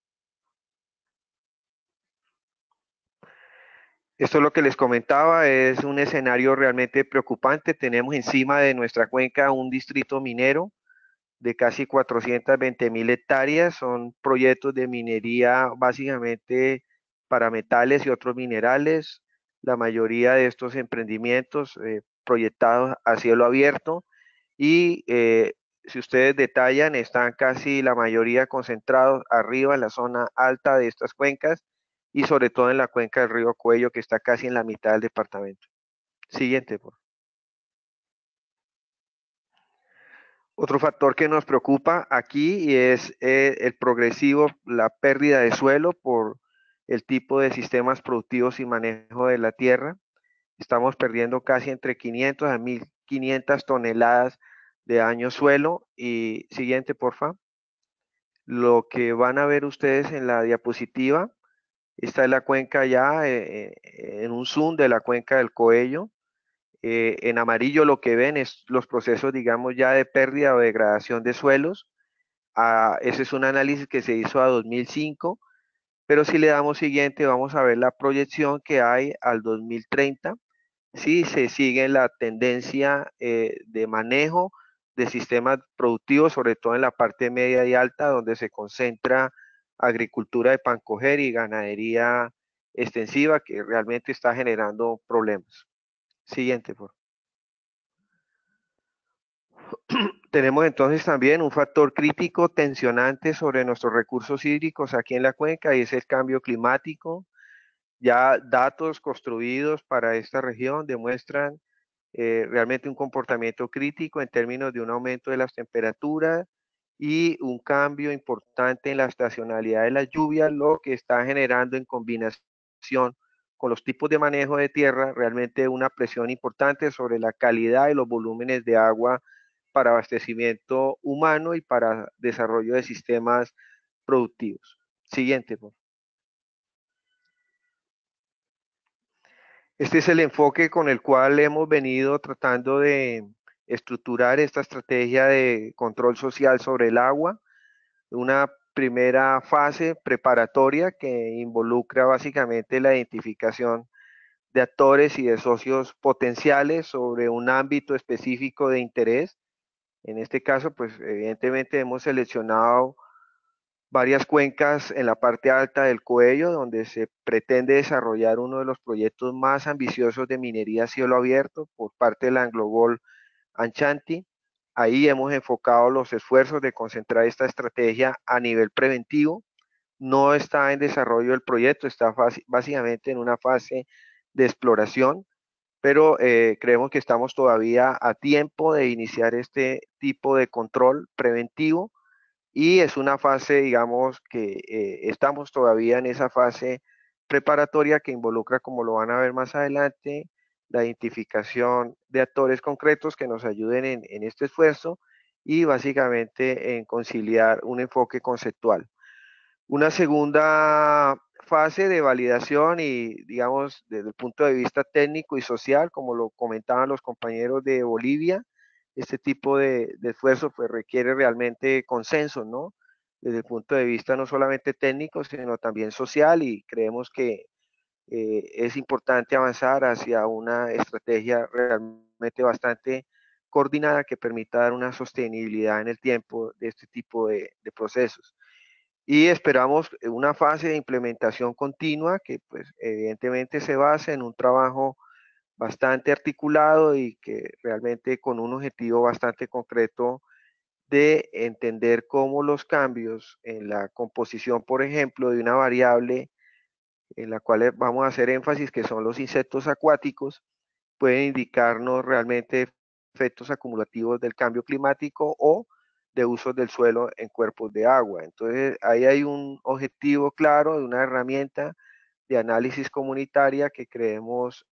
Esto es lo que les comentaba, es un escenario realmente preocupante. Tenemos encima de nuestra cuenca un distrito minero de casi 420.000 hectáreas. Son proyectos de minería básicamente para metales y otros minerales. La mayoría de estos emprendimientos proyectados a cielo abierto, y si ustedes detallan, están casi la mayoría concentrados arriba en la zona alta de estas cuencas y sobre todo en la cuenca del río Cuello, que está casi en la mitad del departamento. Siguiente, por favor. Otro factor que nos preocupa aquí es el progresivo, la pérdida de suelo por el tipo de sistemas productivos y manejo de la tierra. Estamos perdiendo casi entre 500 a 1.500 toneladas de daño suelo. Y siguiente, porfa. Lo que van a ver ustedes en la diapositiva, esta es la cuenca ya en un zoom de la cuenca del Coello. En amarillo lo que ven es los procesos, digamos, ya de pérdida o degradación de suelos. Ese es un análisis que se hizo a 2005, pero si le damos siguiente, vamos a ver la proyección que hay al 2030. Si se sigue la tendencia de manejo de sistemas productivos, sobre todo en la parte media y alta, donde se concentra agricultura de pancoger y ganadería extensiva, que realmente está generando problemas. Siguiente, por favor. Tenemos entonces también un factor crítico tensionante sobre nuestros recursos hídricos aquí en la cuenca, y es el cambio climático. Ya datos construidos para esta región demuestran realmente un comportamiento crítico en términos de un aumento de las temperaturas y un cambio importante en la estacionalidad de las lluvias, lo que está generando en combinación con los tipos de manejo de tierra realmente una presión importante sobre la calidad y los volúmenes de agua para abastecimiento humano y para desarrollo de sistemas productivos. Siguiente, por favor. Este es el enfoque con el cual hemos venido tratando de estructurar esta estrategia de control social sobre el agua. Una primera fase preparatoria que involucra básicamente la identificación de actores y de socios potenciales sobre un ámbito específico de interés. En este caso, pues evidentemente hemos seleccionado varias cuencas en la parte alta del Coello, donde se pretende desarrollar uno de los proyectos más ambiciosos de minería a cielo abierto por parte de la AngloGold Ashanti. Ahí hemos enfocado los esfuerzos de concentrar esta estrategia a nivel preventivo. No está en desarrollo el proyecto, está básicamente en una fase de exploración, pero creemos que estamos todavía a tiempo de iniciar este tipo de control preventivo. Y es una fase, digamos, que estamos todavía en esa fase preparatoria que involucra, como lo van a ver más adelante, la identificación de actores concretos que nos ayuden en este esfuerzo y básicamente en conciliar un enfoque conceptual. Una segunda fase de validación y, digamos, desde el punto de vista técnico y social, como lo comentaban los compañeros de Bolivia, este tipo de esfuerzo pues requiere realmente consenso, ¿no? Desde el punto de vista no solamente técnico, sino también social, y creemos que es importante avanzar hacia una estrategia realmente bastante coordinada que permita dar una sostenibilidad en el tiempo de este tipo de procesos. Y esperamos una fase de implementación continua que pues evidentemente se basa en un trabajo bastante articulado y que realmente con un objetivo bastante concreto de entender cómo los cambios en la composición, por ejemplo, de una variable en la cual vamos a hacer énfasis, que son los insectos acuáticos, pueden indicarnos realmente efectos acumulativos del cambio climático o de usos del suelo en cuerpos de agua. Entonces, ahí hay un objetivo claro de una herramienta de análisis comunitaria que creemos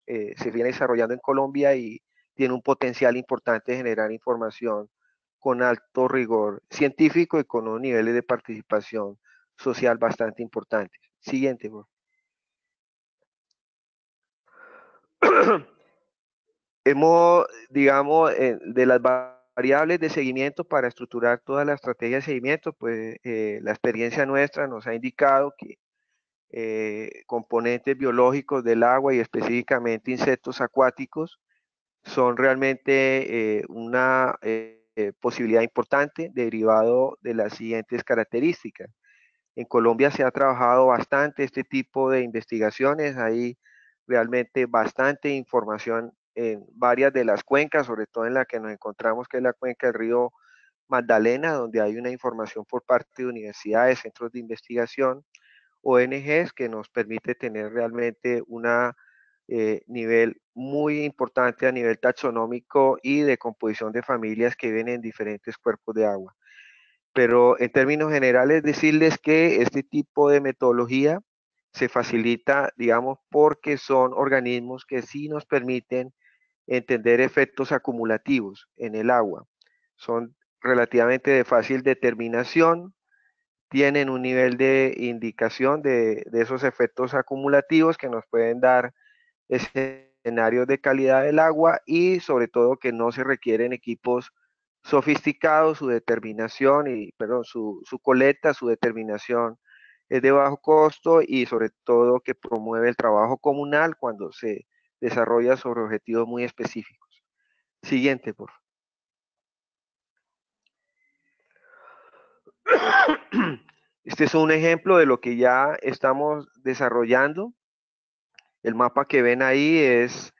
se viene desarrollando en Colombia y tiene un potencial importante de generar información con alto rigor científico y con unos niveles de participación social bastante importantes. Siguiente, por favor. Hemos, digamos, de las variables de seguimiento para estructurar toda la estrategia de seguimiento, pues la experiencia nuestra nos ha indicado que componentes biológicos del agua y específicamente insectos acuáticos son realmente una posibilidad importante derivado de las siguientes características. En Colombia se ha trabajado bastante este tipo de investigaciones, hay realmente bastante información en varias de las cuencas, sobre todo en la que nos encontramos, que es la cuenca del río Magdalena, donde hay una información por parte de universidades, centros de investigación, ONGs, que nos permite tener realmente una nivel muy importante a nivel taxonómico y de composición de familias que viven en diferentes cuerpos de agua. Pero en términos generales, decirles que este tipo de metodología se facilita, digamos, porque son organismos que sí nos permiten entender efectos acumulativos en el agua. Son relativamente de fácil determinación, tienen un nivel de indicación de esos efectos acumulativos que nos pueden dar ese escenarios de calidad del agua y sobre todo que no se requieren equipos sofisticados, su determinación su colecta, su determinación es de bajo costo y sobre todo que promueve el trabajo comunal cuando se desarrolla sobre objetivos muy específicos. Siguiente, por favor. Este es un ejemplo de lo que ya estamos desarrollando. El mapa que ven ahí es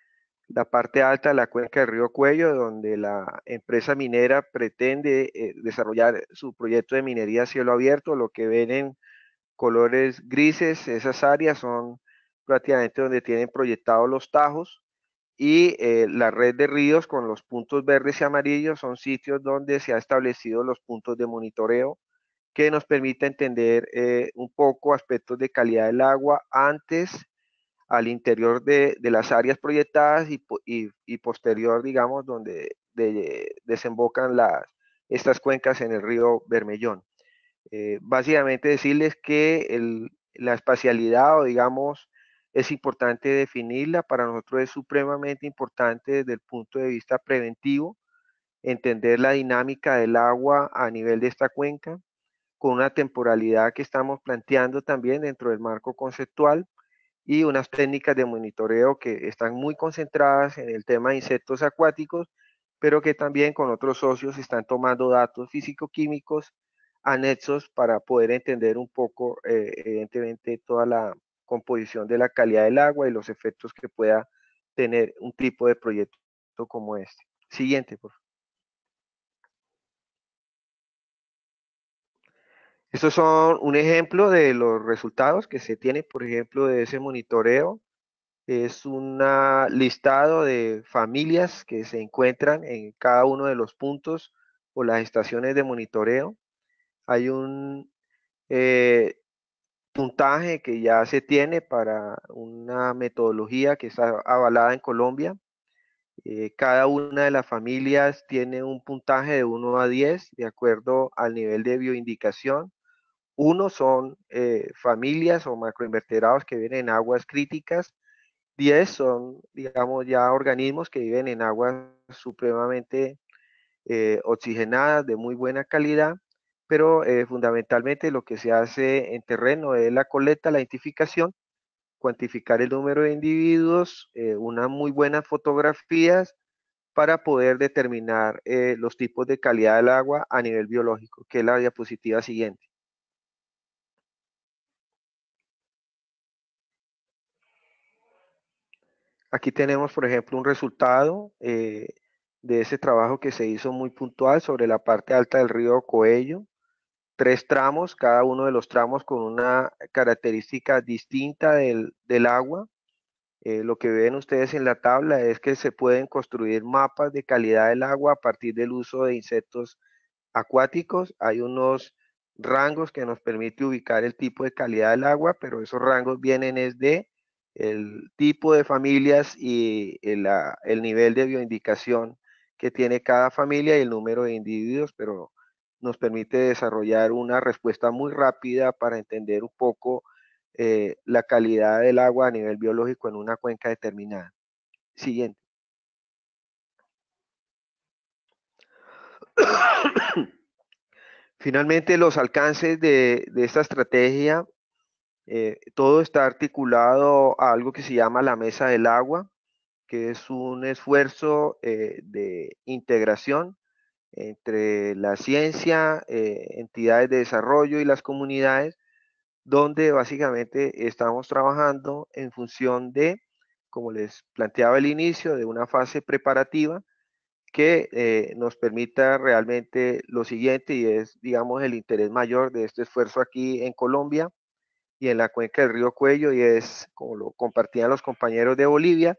la parte alta de la cuenca del río Cuello, donde la empresa minera pretende desarrollar su proyecto de minería a cielo abierto. Lo que ven en colores grises, esas áreas son prácticamente donde tienen proyectados los tajos, y la red de ríos con los puntos verdes y amarillos son sitios donde se han establecido los puntos de monitoreo que nos permite entender un poco aspectos de calidad del agua antes, al interior de las áreas proyectadas y posterior, digamos, donde desembocan estas cuencas en el río Bermellón. Básicamente decirles que la espacialidad, o digamos, es importante definirla. Para nosotros es supremamente importante desde el punto de vista preventivo entender la dinámica del agua a nivel de esta cuenca, con una temporalidad que estamos planteando también dentro del marco conceptual y unas técnicas de monitoreo que están muy concentradas en el tema de insectos acuáticos, pero que también con otros socios están tomando datos físico-químicos anexos para poder entender un poco, evidentemente, toda la composición de la calidad del agua y los efectos que pueda tener un tipo de proyecto como este. Siguiente, por favor. Estos son un ejemplo de los resultados que se tiene, por ejemplo, de ese monitoreo. Es un listado de familias que se encuentran en cada uno de los puntos o las estaciones de monitoreo. Hay un puntaje que ya se tiene para una metodología que está avalada en Colombia. Cada una de las familias tiene un puntaje de 1 a 10 de acuerdo al nivel de bioindicación. 1 son familias o macroinvertebrados que viven en aguas críticas. 10 son, digamos, ya organismos que viven en aguas supremamente oxigenadas, de muy buena calidad, pero fundamentalmente lo que se hace en terreno es la colecta, la identificación, cuantificar el número de individuos, unas muy buenas fotografías para poder determinar los tipos de calidad del agua a nivel biológico, que es la diapositiva siguiente. Aquí tenemos, por ejemplo, un resultado de ese trabajo que se hizo muy puntual sobre la parte alta del río Coello. 3 tramos, cada uno de los tramos con una característica distinta del agua. Lo que ven ustedes en la tabla es que se pueden construir mapas de calidad del agua a partir del uso de insectos acuáticos. Hay unos rangos que nos permite ubicar el tipo de calidad del agua, pero esos rangos vienen desde el tipo de familias y el nivel de bioindicación que tiene cada familia y el número de individuos, pero nos permite desarrollar una respuesta muy rápida para entender un poco la calidad del agua a nivel biológico en una cuenca determinada. Siguiente. Finalmente, los alcances de esta estrategia, todo está articulado a algo que se llama la Mesa del Agua, que es un esfuerzo de integración entre la ciencia, entidades de desarrollo y las comunidades, donde básicamente estamos trabajando en función de, como les planteaba al inicio, de una fase preparativa que nos permita realmente lo siguiente, y es, digamos, el interés mayor de este esfuerzo aquí en Colombia y en la cuenca del río Cuello, y es, como lo compartían los compañeros de Bolivia,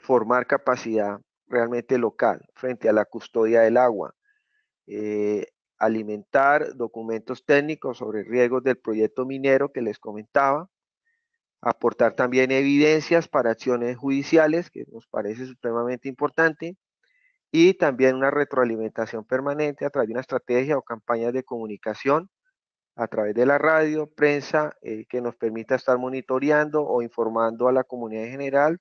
formar capacidad realmente local frente a la custodia del agua, alimentar documentos técnicos sobre riesgos del proyecto minero que les comentaba, aportar también evidencias para acciones judiciales, que nos parece supremamente importante, y también una retroalimentación permanente a través de una estrategia o campañas de comunicación a través de la radio, prensa, que nos permita estar monitoreando o informando a la comunidad en general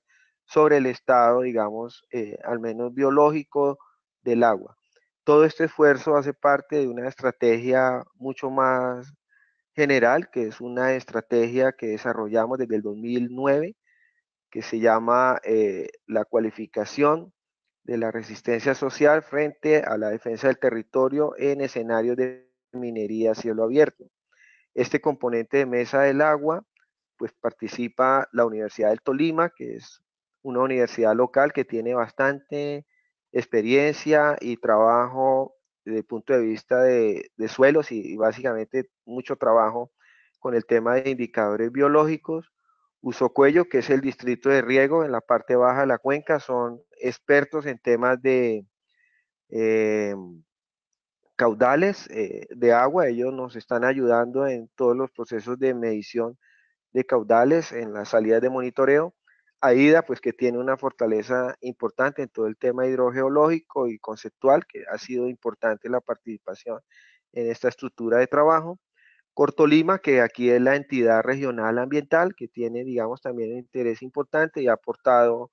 sobre el estado, digamos, al menos biológico del agua. Todo este esfuerzo hace parte de una estrategia mucho más general, que es una estrategia que desarrollamos desde el 2009, que se llama la cualificación de la resistencia social frente a la defensa del territorio en escenarios de minería a cielo abierto. Este componente de Mesa del Agua, pues participa la Universidad del Tolima, que es una universidad local que tiene bastante experiencia y trabajo desde el punto de vista de suelos y básicamente mucho trabajo con el tema de indicadores biológicos. Usocuello, que es el distrito de riego en la parte baja de la cuenca, son expertos en temas de eh, caudales de agua. Ellos nos están ayudando en todos los procesos de medición de caudales, en las salidas de monitoreo. AIDA, pues que tiene una fortaleza importante en todo el tema hidrogeológico y conceptual, que ha sido importante la participación en esta estructura de trabajo. Cortolima, que aquí es la entidad regional ambiental, que tiene, digamos, también un interés importante y ha aportado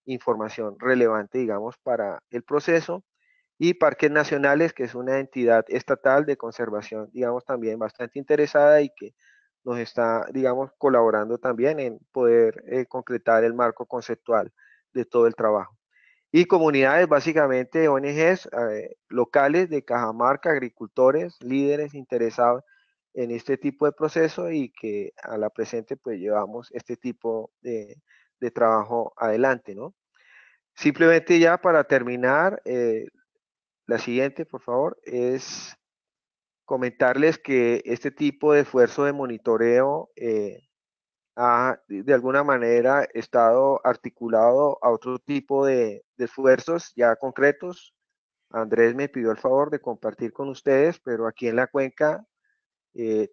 información relevante, digamos, para el proceso. Y Parques Nacionales, que es una entidad estatal de conservación, digamos, también bastante interesada y que nos está, digamos, colaborando también en poder concretar el marco conceptual de todo el trabajo. Y comunidades, básicamente ONGs locales de Cajamarca, agricultores, líderes interesados en este tipo de proceso y que a la presente pues llevamos este tipo de trabajo adelante, ¿no? Simplemente ya para terminar, la siguiente, por favor, es comentarles que este tipo de esfuerzo de monitoreo ha de alguna manera estado articulado a otro tipo de esfuerzos ya concretos. Andrés me pidió el favor de compartir con ustedes, pero aquí en la cuenca,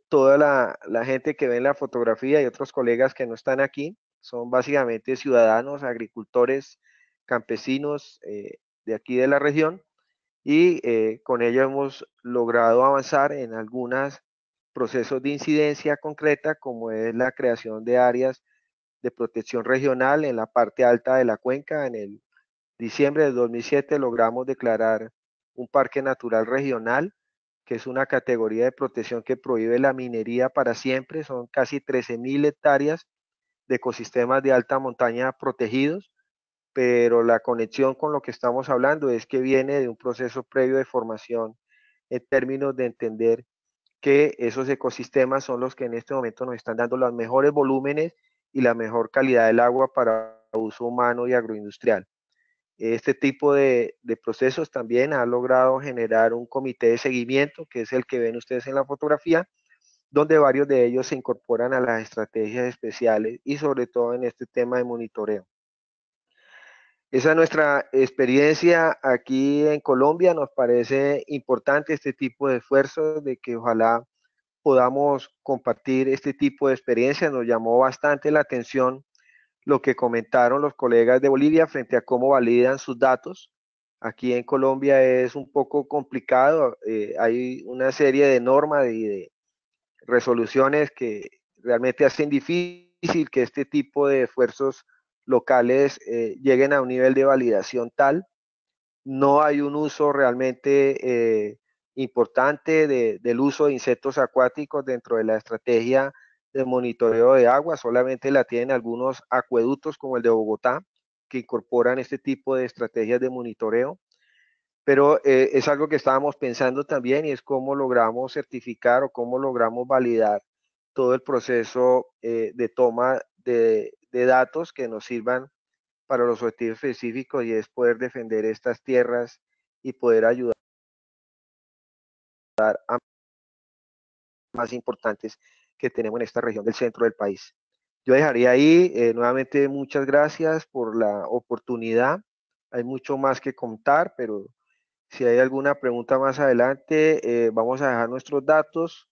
toda la gente que ve en la fotografía y otros colegas que no están aquí, son básicamente ciudadanos, agricultores, campesinos de aquí de la región, y con ello hemos logrado avanzar en algunos procesos de incidencia concreta, como es la creación de áreas de protección regional en la parte alta de la cuenca. En el diciembre de 2007 logramos declarar un parque natural regional, que es una categoría de protección que prohíbe la minería para siempre. Son casi 13.000 hectáreas de ecosistemas de alta montaña protegidos, pero la conexión con lo que estamos hablando es que viene de un proceso previo de formación en términos de entender que esos ecosistemas son los que en este momento nos están dando los mejores volúmenes y la mejor calidad del agua para uso humano y agroindustrial. Este tipo de procesos también ha logrado generar un comité de seguimiento, que es el que ven ustedes en la fotografía, donde varios de ellos se incorporan a las estrategias especiales y sobre todo en este tema de monitoreo. Esa es nuestra experiencia aquí en Colombia. Nos parece importante este tipo de esfuerzos, de que ojalá podamos compartir este tipo de experiencia. Nos llamó bastante la atención lo que comentaron los colegas de Bolivia frente a cómo validan sus datos. Aquí en Colombia es un poco complicado, hay una serie de normas y de resoluciones que realmente hacen difícil que este tipo de esfuerzos locales lleguen a un nivel de validación tal. No hay un uso realmente importante del uso de insectos acuáticos dentro de la estrategia de monitoreo de agua. Solamente la tienen algunos acueductos como el de Bogotá, que incorporan este tipo de estrategias de monitoreo. Pero es algo que estábamos pensando también, y es cómo logramos certificar o cómo logramos validar todo el proceso de toma de datos que nos sirvan para los objetivos específicos, y es poder defender estas tierras y poder ayudar a más importantes que tenemos en esta región del centro del país. Yo dejaría ahí, nuevamente muchas gracias por la oportunidad. Hay mucho más que contar, pero si hay alguna pregunta más adelante, vamos a dejar nuestros datos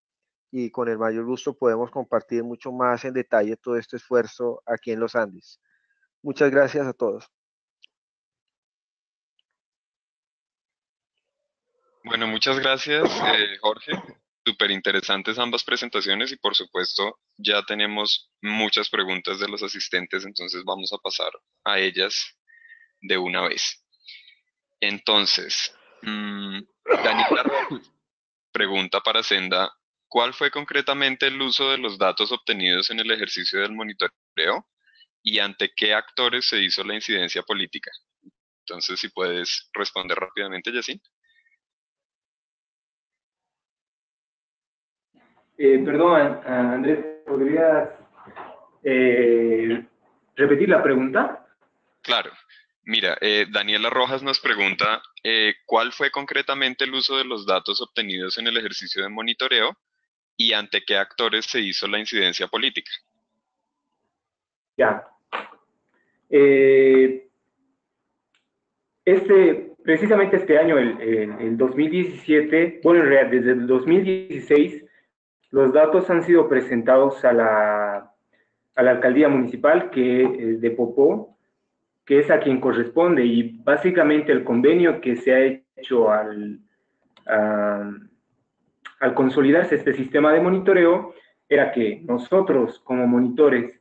y con el mayor gusto podemos compartir mucho más en detalle todo este esfuerzo aquí en los Andes. Muchas gracias a todos. Bueno, muchas gracias, Jorge. Súper interesantes ambas presentaciones y por supuesto ya tenemos muchas preguntas de los asistentes, entonces vamos a pasar a ellas de una vez. Entonces, Daniela Rojas pregunta para Senda, ¿cuál fue concretamente el uso de los datos obtenidos en el ejercicio del monitoreo y ante qué actores se hizo la incidencia política? Entonces, si puedes responder rápidamente, Yacine. Perdón, Andrés, ¿podrías repetir la pregunta? Claro. Mira, Daniela Rojas nos pregunta, ¿cuál fue concretamente el uso de los datos obtenidos en el ejercicio de monitoreo y ante qué actores se hizo la incidencia política? Ya. Precisamente este año, el 2017, bueno, en realidad desde el 2016, los datos han sido presentados a la alcaldía municipal de Popó, que es a quien corresponde, y básicamente el convenio que se ha hecho al consolidarse este sistema de monitoreo era que nosotros como monitores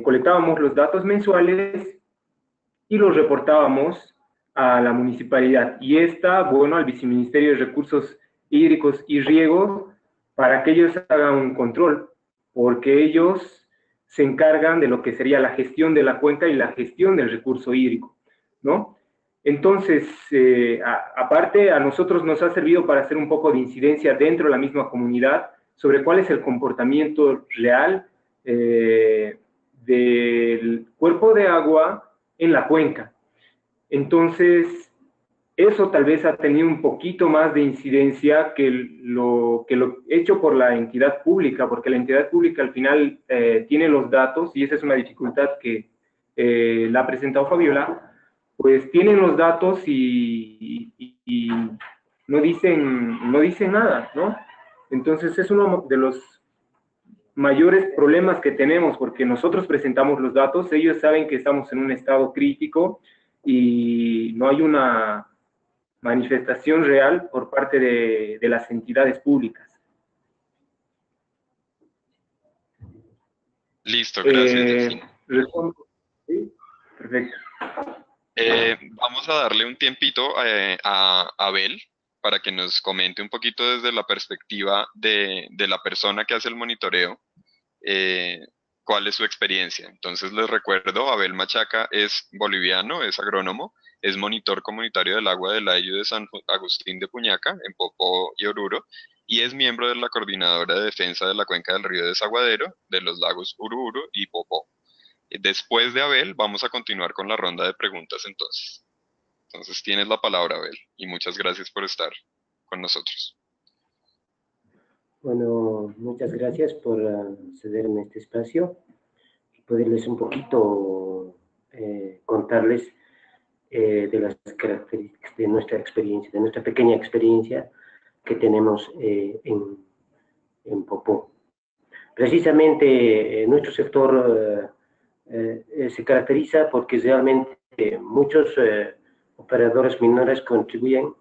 colectábamos los datos mensuales y los reportábamos a la municipalidad, y bueno, al Viceministerio de Recursos Hídricos y Riego, para que ellos hagan un control, porque ellos se encargan de lo que sería la gestión de la cuenca y la gestión del recurso hídrico, ¿no? Entonces, aparte, a nosotros nos ha servido para hacer un poco de incidencia dentro de la misma comunidad sobre cuál es el comportamiento real del cuerpo de agua en la cuenca. Entonces, eso tal vez ha tenido un poquito más de incidencia que lo hecho por la entidad pública, porque la entidad pública al final tiene los datos, y esa es una dificultad que la ha presentado Fabiola, pues tienen los datos y no dicen nada, ¿no? Entonces es uno de los mayores problemas que tenemos, porque nosotros presentamos los datos, ellos saben que estamos en un estado crítico y no hay una manifestación real por parte de las entidades públicas. Listo, gracias. Respondo. ¿Sí? Perfecto. Vamos a darle un tiempito a Abel para que nos comente un poquito desde la perspectiva de la persona que hace el monitoreo, cuál es su experiencia. Entonces les recuerdo, Abel Machaca es boliviano, es agrónomo, es monitor comunitario del agua del Ayllu de San Agustín de Puñaca, en Popó y Oruro, y es miembro de la Coordinadora de Defensa de la Cuenca del Río Desaguadero, de los lagos Ururo y Popó. Después de Abel, vamos a continuar con la ronda de preguntas entonces. Entonces tienes la palabra, Abel, y muchas gracias por estar con nosotros. Bueno, muchas gracias por cederme este espacio y poderles un poquito contarles de las características de nuestra experiencia, de nuestra pequeña experiencia que tenemos en Popó. Precisamente nuestro sector se caracteriza porque realmente muchos operadores minores contribuyen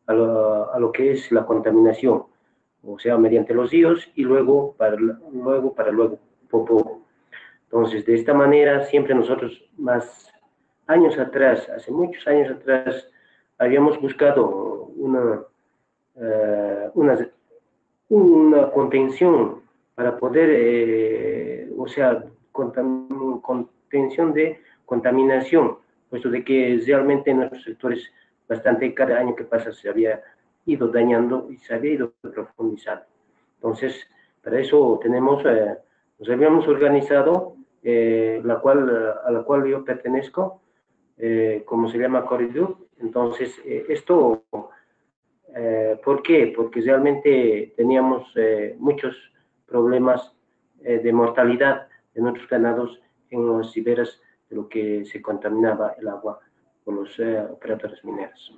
a lo que es la contaminación, o sea, mediante los ríos y luego para Popó. Entonces, de esta manera, siempre nosotros, hace muchos años atrás, habíamos buscado una contención para poder, o sea, contención de contaminación, puesto de que realmente en nuestros sectores bastante cada año que pasa se había ido dañando y se había ido profundizando. Entonces, para eso nos habíamos organizado, a la cual yo pertenezco, como se llama Corridu. Entonces, esto, ¿por qué? Porque realmente teníamos muchos problemas de mortalidad de nuestros ganados en las riberas de lo que se contaminaba el agua por los operadores mineros.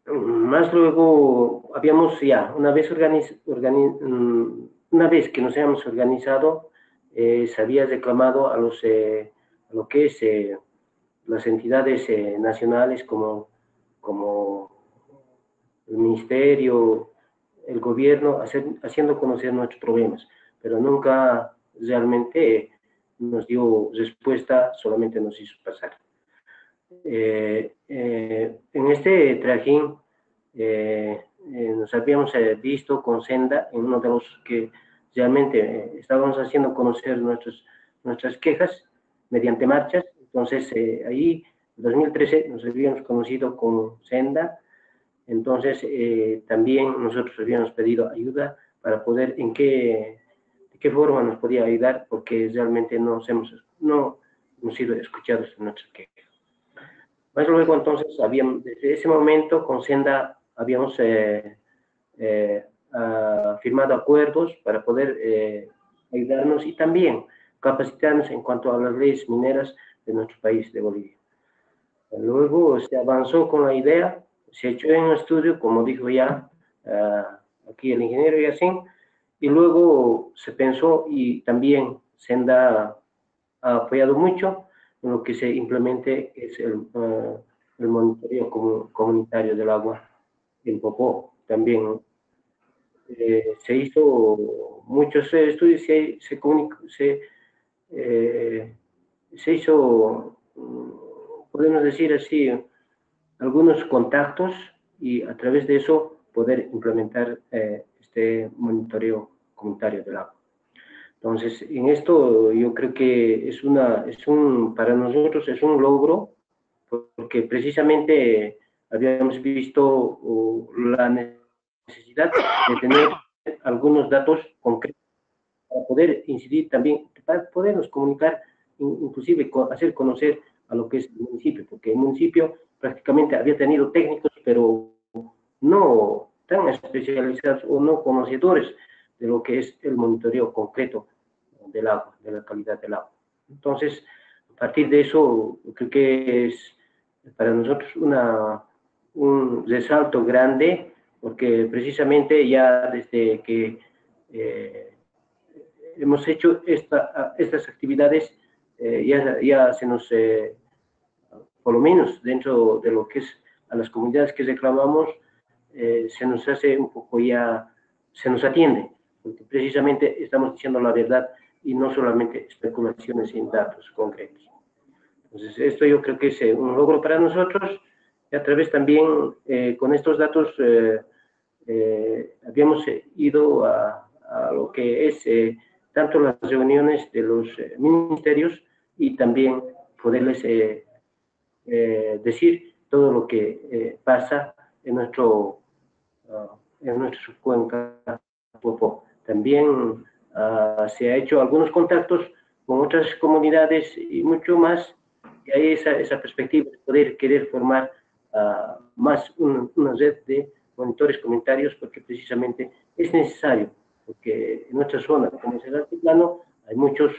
Más luego, habíamos ya, una vez que nos habíamos organizado, se había reclamado a lo que es las entidades nacionales como el Ministerio el gobierno haciendo conocer nuestros problemas, pero nunca realmente nos dio respuesta, solamente nos hizo pasar. En este trajín nos habíamos visto con Senda en uno de los que realmente estábamos haciendo conocer nuestras quejas mediante marchas. Entonces, ahí, en 2013, nos habíamos conocido con Senda. Entonces, también nosotros habíamos pedido ayuda para poder de qué forma nos podía ayudar, porque realmente no hemos sido escuchados en nuestras quejas. Más luego, entonces, desde ese momento, con Senda habíamos firmado acuerdos para poder ayudarnos y también capacitarnos en cuanto a las leyes mineras de nuestro país, de Bolivia. Luego se avanzó con la idea, se echó en un estudio, como dijo ya aquí el ingeniero Yacine, y luego se pensó y también Senda ha apoyado mucho en lo que se implemente es el monitoreo comunitario del agua en Popó. También se hizo muchos estudios, se hizo, podemos decir así, algunos contactos y a través de eso poder implementar este monitoreo comunitario del agua. Entonces, en esto yo creo que para nosotros es un logro, porque precisamente habíamos visto la necesidad de tener algunos datos concretos para poder incidir también, para podernos comunicar, inclusive hacer conocer a lo que es el municipio, porque el municipio prácticamente había tenido técnicos, pero no tan especializados o no conocedores de lo que es el monitoreo concreto del agua, de la calidad del agua. Entonces, a partir de eso, creo que es para nosotros un resalto grande, porque precisamente ya desde que hemos hecho estas actividades, ya se nos, por lo menos dentro de lo que es a las comunidades que reclamamos, se nos hace un poco se nos atiende, porque precisamente estamos diciendo la verdad y no solamente especulaciones sin datos concretos. Entonces, esto yo creo que es un logro para nosotros, y a través también, con estos datos, habíamos ido a lo que es tanto las reuniones de los ministerios y también poderles decir todo lo que pasa en nuestra subcuenca Popó. También se ha hecho algunos contactos con otras comunidades y mucho más, y hay esa perspectiva de poder querer formar más una red de monitores comunitarios, porque precisamente es necesario, porque en nuestra zona, como es el altiplano, hay muchos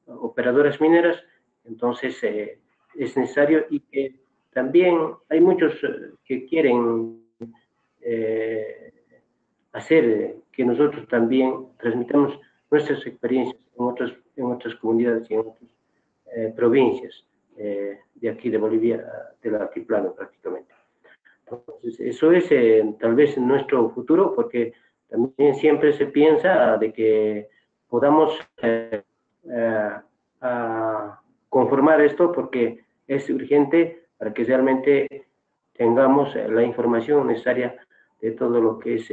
operadoras mineras, entonces es necesario, y que también hay muchos que quieren hacer que nosotros también transmitamos nuestras experiencias en otras comunidades y en otras provincias de aquí de Bolivia, del altiplano prácticamente. Entonces, eso es tal vez nuestro futuro, porque también siempre se piensa de que podamos conformar esto, porque es urgente para que realmente tengamos la información necesaria de todo lo que es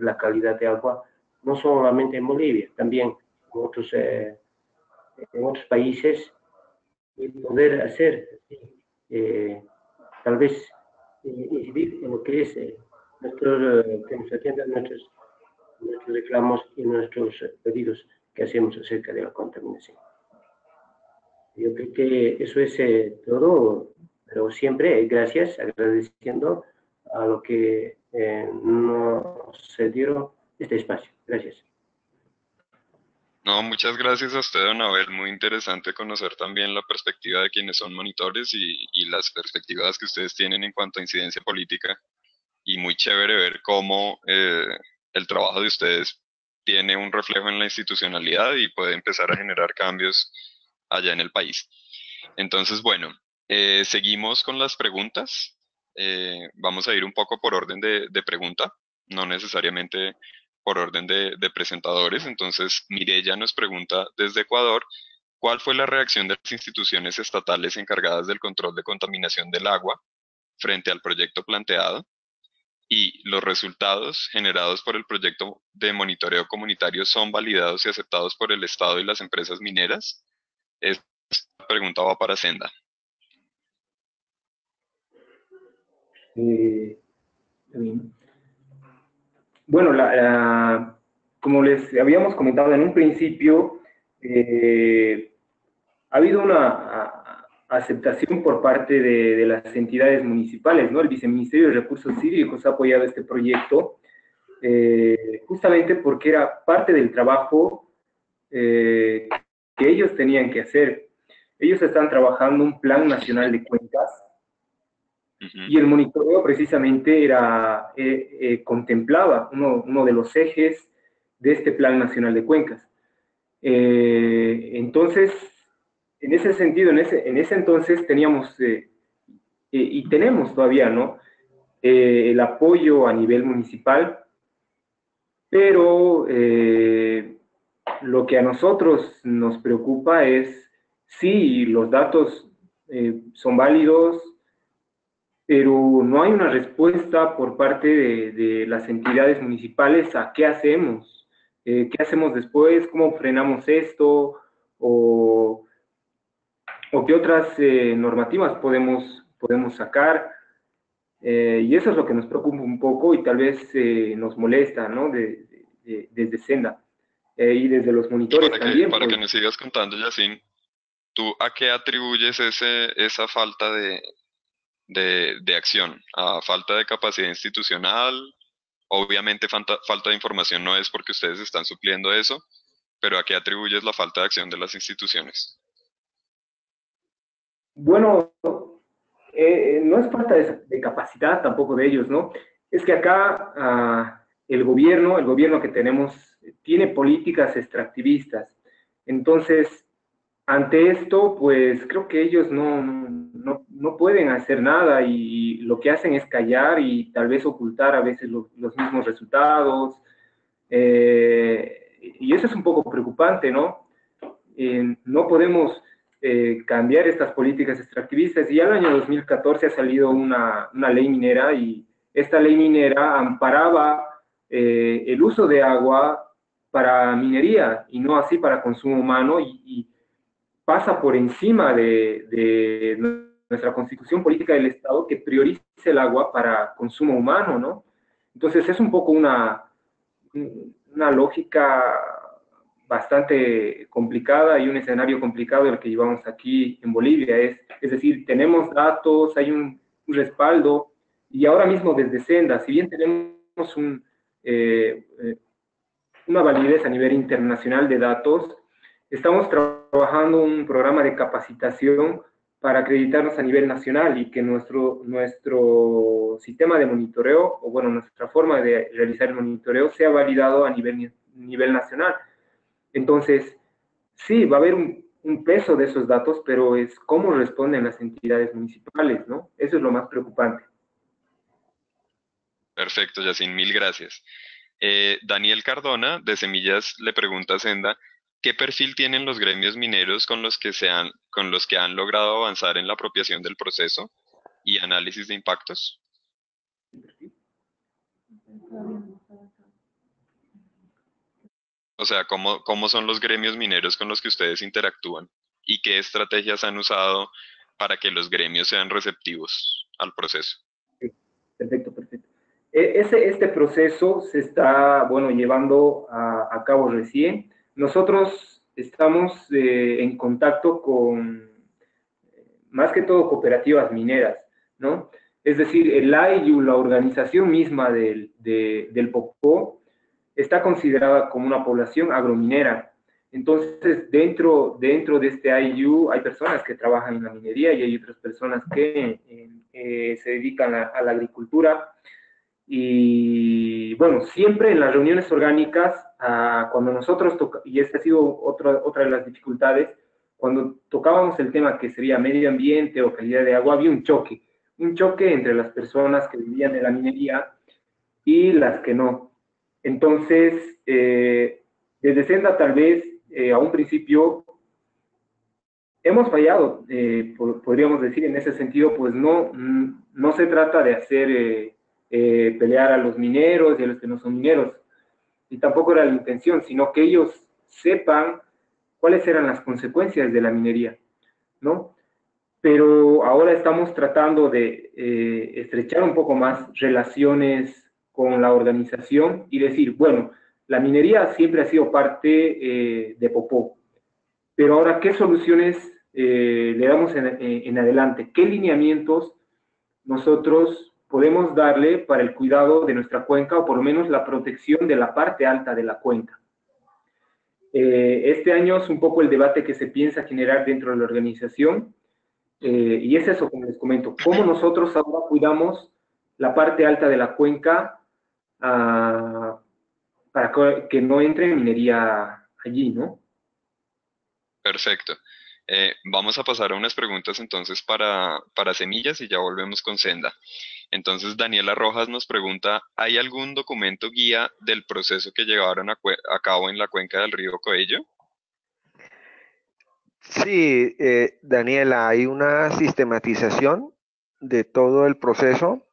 la calidad de agua, no solamente en Bolivia, también en otros países, y poder hacer, tal vez, incidir en lo que es que nos atiendan nuestros reclamos y nuestros pedidos que hacemos acerca de la contaminación. Yo creo que eso es todo, pero siempre gracias, agradeciendo a lo que nos se dieron este espacio. Gracias. No, muchas gracias a usted, don Abel. Muy interesante conocer también la perspectiva de quienes son monitores y las perspectivas que ustedes tienen en cuanto a incidencia política. Y muy chévere ver cómo el trabajo de ustedes tiene un reflejo en la institucionalidad y puede empezar a generar cambios allá en el país. Entonces, bueno, seguimos con las preguntas. Vamos a ir un poco por orden de pregunta. no necesariamente por orden de presentadores. Entonces, Mireya nos pregunta desde Ecuador, ¿cuál fue la reacción de las instituciones estatales encargadas del control de contaminación del agua frente al proyecto planteado? Y los resultados generados por el proyecto de monitoreo comunitario son validados y aceptados por el Estado y las empresas mineras. Esta pregunta va para Senda. Bueno, como les habíamos comentado en un principio, ha habido una aceptación por parte de las entidades municipales, ¿no? El Viceministerio de Recursos Hídricos ha apoyado este proyecto, justamente porque era parte del trabajo que ellos tenían que hacer. Ellos están trabajando un Plan Nacional de Cuencas, y el monitoreo precisamente era, contemplaba uno de los ejes de este Plan Nacional de Cuencas. Entonces, en ese sentido, en ese entonces teníamos, y tenemos todavía, ¿no? El apoyo a nivel municipal, pero lo que a nosotros nos preocupa es si los datos son válidos, pero no hay una respuesta por parte de las entidades municipales a qué hacemos después, cómo frenamos esto, o qué otras normativas podemos sacar, y eso es lo que nos preocupa un poco y tal vez nos molesta, ¿no? Desde Senda y desde los monitores también. Para que nos sigas contando, Yacine, ¿tú a qué atribuyes esa falta de acción? ¿A falta de capacidad institucional? Obviamente falta de información no es porque ustedes están supliendo eso, pero ¿a qué atribuyes la falta de acción de las instituciones? Bueno, no es falta de capacidad tampoco de ellos, ¿no? Es que acá el gobierno que tenemos tiene políticas extractivistas. Entonces, ante esto, pues creo que ellos no pueden hacer nada y lo que hacen es callar y tal vez ocultar a veces los mismos resultados. Y eso es un poco preocupante, ¿no? No podemos cambiar estas políticas extractivistas. Y ya en el año 2014 ha salido una ley minera y esta ley minera amparaba el uso de agua para minería y no así para consumo humano y pasa por encima de nuestra constitución política del Estado que prioriza el agua para consumo humano, ¿no? Entonces es un poco una lógica bastante complicada y un escenario complicado el que llevamos aquí en Bolivia. Es decir, tenemos datos, hay un respaldo, y ahora mismo desde Senda, si bien tenemos una validez a nivel internacional de datos, estamos trabajando un programa de capacitación para acreditarnos a nivel nacional y que nuestro sistema de monitoreo, o bueno, nuestra forma de realizar el monitoreo sea validado a nivel nacional. Entonces, sí, va a haber un peso de esos datos, pero es cómo responden las entidades municipales, ¿no? Eso es lo más preocupante. Perfecto, Yacine, mil gracias. Daniel Cardona, de Semillas, le pregunta a Senda, ¿qué perfil tienen los gremios mineros con los que han logrado avanzar en la apropiación del proceso y análisis de impactos? O sea, ¿cómo son los gremios mineros con los que ustedes interactúan? ¿Y qué estrategias han usado para que los gremios sean receptivos al proceso? Perfecto. Este proceso se está, bueno, llevando a cabo recién. Nosotros estamos en contacto con, más que todo, cooperativas mineras, ¿no? Es decir, el IU, la organización misma del Popó, está considerada como una población agrominera. Entonces, dentro de este IU hay personas que trabajan en la minería y hay otras personas que se dedican a la agricultura. Y bueno, siempre en las reuniones orgánicas, cuando nosotros y esta ha sido otra de las dificultades, cuando tocábamos el tema que sería medio ambiente o calidad de agua, había un choque entre las personas que vivían en la minería y las que no. Entonces, desde Senda tal vez a un principio hemos fallado, podríamos decir en ese sentido, pues no se trata de hacer pelear a los mineros y a los que no son mineros, y tampoco era la intención, sino que ellos sepan cuáles eran las consecuencias de la minería, ¿no? Pero ahora estamos tratando de estrechar un poco más relaciones con la organización y decir, bueno, la minería siempre ha sido parte de Popó, pero ahora, ¿qué soluciones le damos en adelante? ¿Qué lineamientos nosotros podemos darle para el cuidado de nuestra cuenca o por lo menos la protección de la parte alta de la cuenca? Este año es un poco el debate que se piensa generar dentro de la organización y es eso, como les comento, cómo nosotros ahora cuidamos la parte alta de la cuenca para que no entre minería allí, ¿no? Perfecto. Vamos a pasar a unas preguntas entonces para semillas y ya volvemos con Senda. Entonces, Daniela Rojas nos pregunta, ¿hay algún documento guía del proceso que llevaron a cabo en la cuenca del río Coello? Sí, Daniela, hay una sistematización de todo el proceso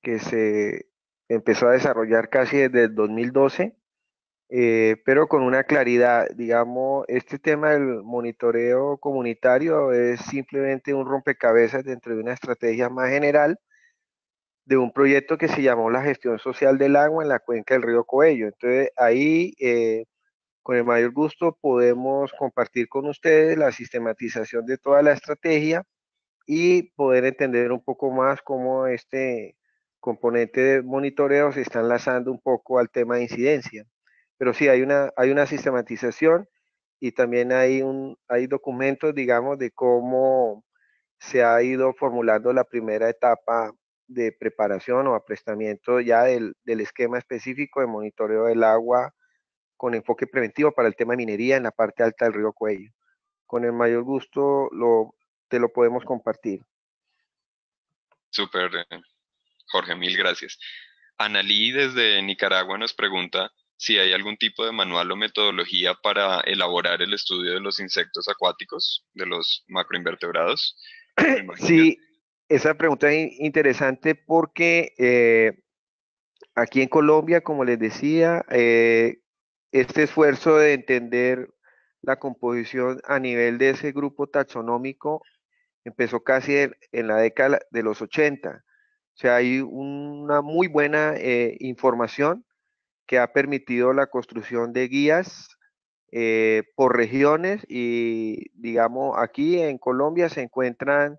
que se empezó a desarrollar casi desde el 2012, pero con una claridad, digamos, este tema del monitoreo comunitario es simplemente un rompecabezas dentro de una estrategia más general de un proyecto que se llamó la gestión social del agua en la cuenca del río Coello. Entonces, ahí, con el mayor gusto, podemos compartir con ustedes la sistematización de toda la estrategia y poder entender un poco más cómo este componente de monitoreo se está enlazando un poco al tema de incidencia. Pero sí, hay una sistematización y también hay documentos, digamos, de cómo se ha ido formulando la primera etapa de preparación o aprestamiento ya del esquema específico de monitoreo del agua con enfoque preventivo para el tema de minería en la parte alta del río Cuello. Con el mayor gusto te lo podemos compartir. Súper, Jorge, mil gracias. Analí desde Nicaragua nos pregunta si hay algún tipo de manual o metodología para elaborar el estudio de los insectos acuáticos, de los macroinvertebrados. Me imagino que Sí, esa pregunta es interesante porque aquí en Colombia, como les decía, este esfuerzo de entender la composición a nivel de ese grupo taxonómico empezó casi en la década de los 80. O sea, hay una muy buena información que ha permitido la construcción de guías por regiones y, digamos, aquí en Colombia se encuentran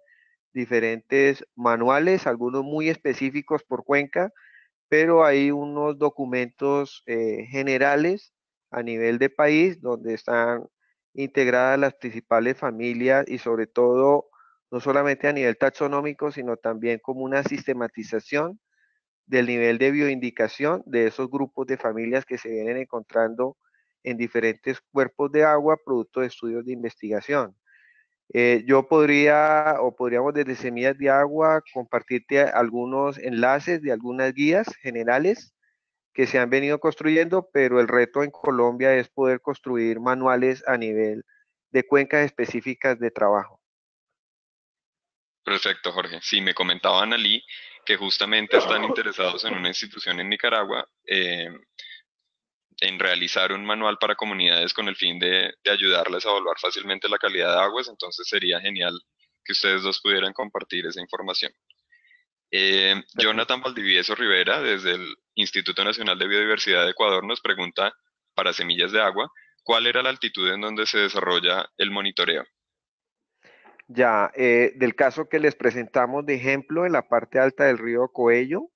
diferentes manuales, algunos muy específicos por cuenca, pero hay unos documentos generales a nivel de país donde están integradas las principales familias y sobre todo, no solamente a nivel taxonómico, sino también como una sistematización del nivel de bioindicación de esos grupos de familias que se vienen encontrando en diferentes cuerpos de agua, producto de estudios de investigación. Yo podría, o podríamos desde Semillas de Agua, compartirte algunos enlaces de algunas guías generales que se han venido construyendo, pero el reto en Colombia es poder construir manuales a nivel de cuencas específicas de trabajo. perfecto, Jorge. Sí, me comentaba Analí que justamente están interesados en una institución en Nicaragua en realizar un manual para comunidades con el fin de ayudarles a evaluar fácilmente la calidad de aguas, entonces sería genial que ustedes dos pudieran compartir esa información. Jonathan Valdivieso Rivera, desde el Instituto Nacional de Biodiversidad de Ecuador, nos pregunta para Semillas de Agua, ¿cuál era la altitud en donde se desarrolla el monitoreo? Ya, del caso que les presentamos de ejemplo en la parte alta del río Coello,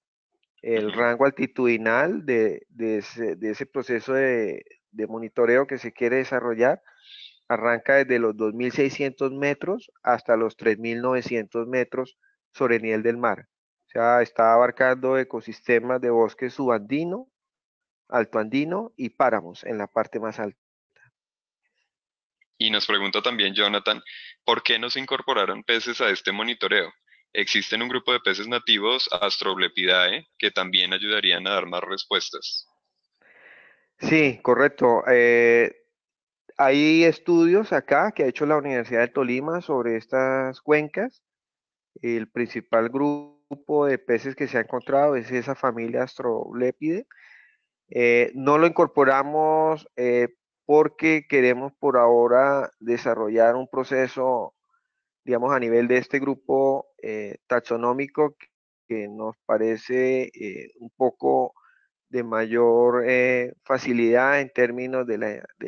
el rango altitudinal de ese proceso de monitoreo que se quiere desarrollar arranca desde los 2.600 metros hasta los 3.900 metros sobre el nivel del mar. O sea, está abarcando ecosistemas de bosque subandino, altoandino y páramos en la parte más alta. Y nos pregunta también Jonathan, ¿por qué no se incorporaron peces a este monitoreo? existen un grupo de peces nativos, Astroblepidae, que también ayudarían a dar más respuestas. Sí, correcto. Hay estudios acá que ha hecho la Universidad de Tolima sobre estas cuencas. El principal grupo de peces que se ha encontrado es esa familia Astroblepide. No lo incorporamos porque queremos por ahora desarrollar un proceso, digamos, a nivel de este grupo taxonómico que nos parece un poco de mayor facilidad en términos de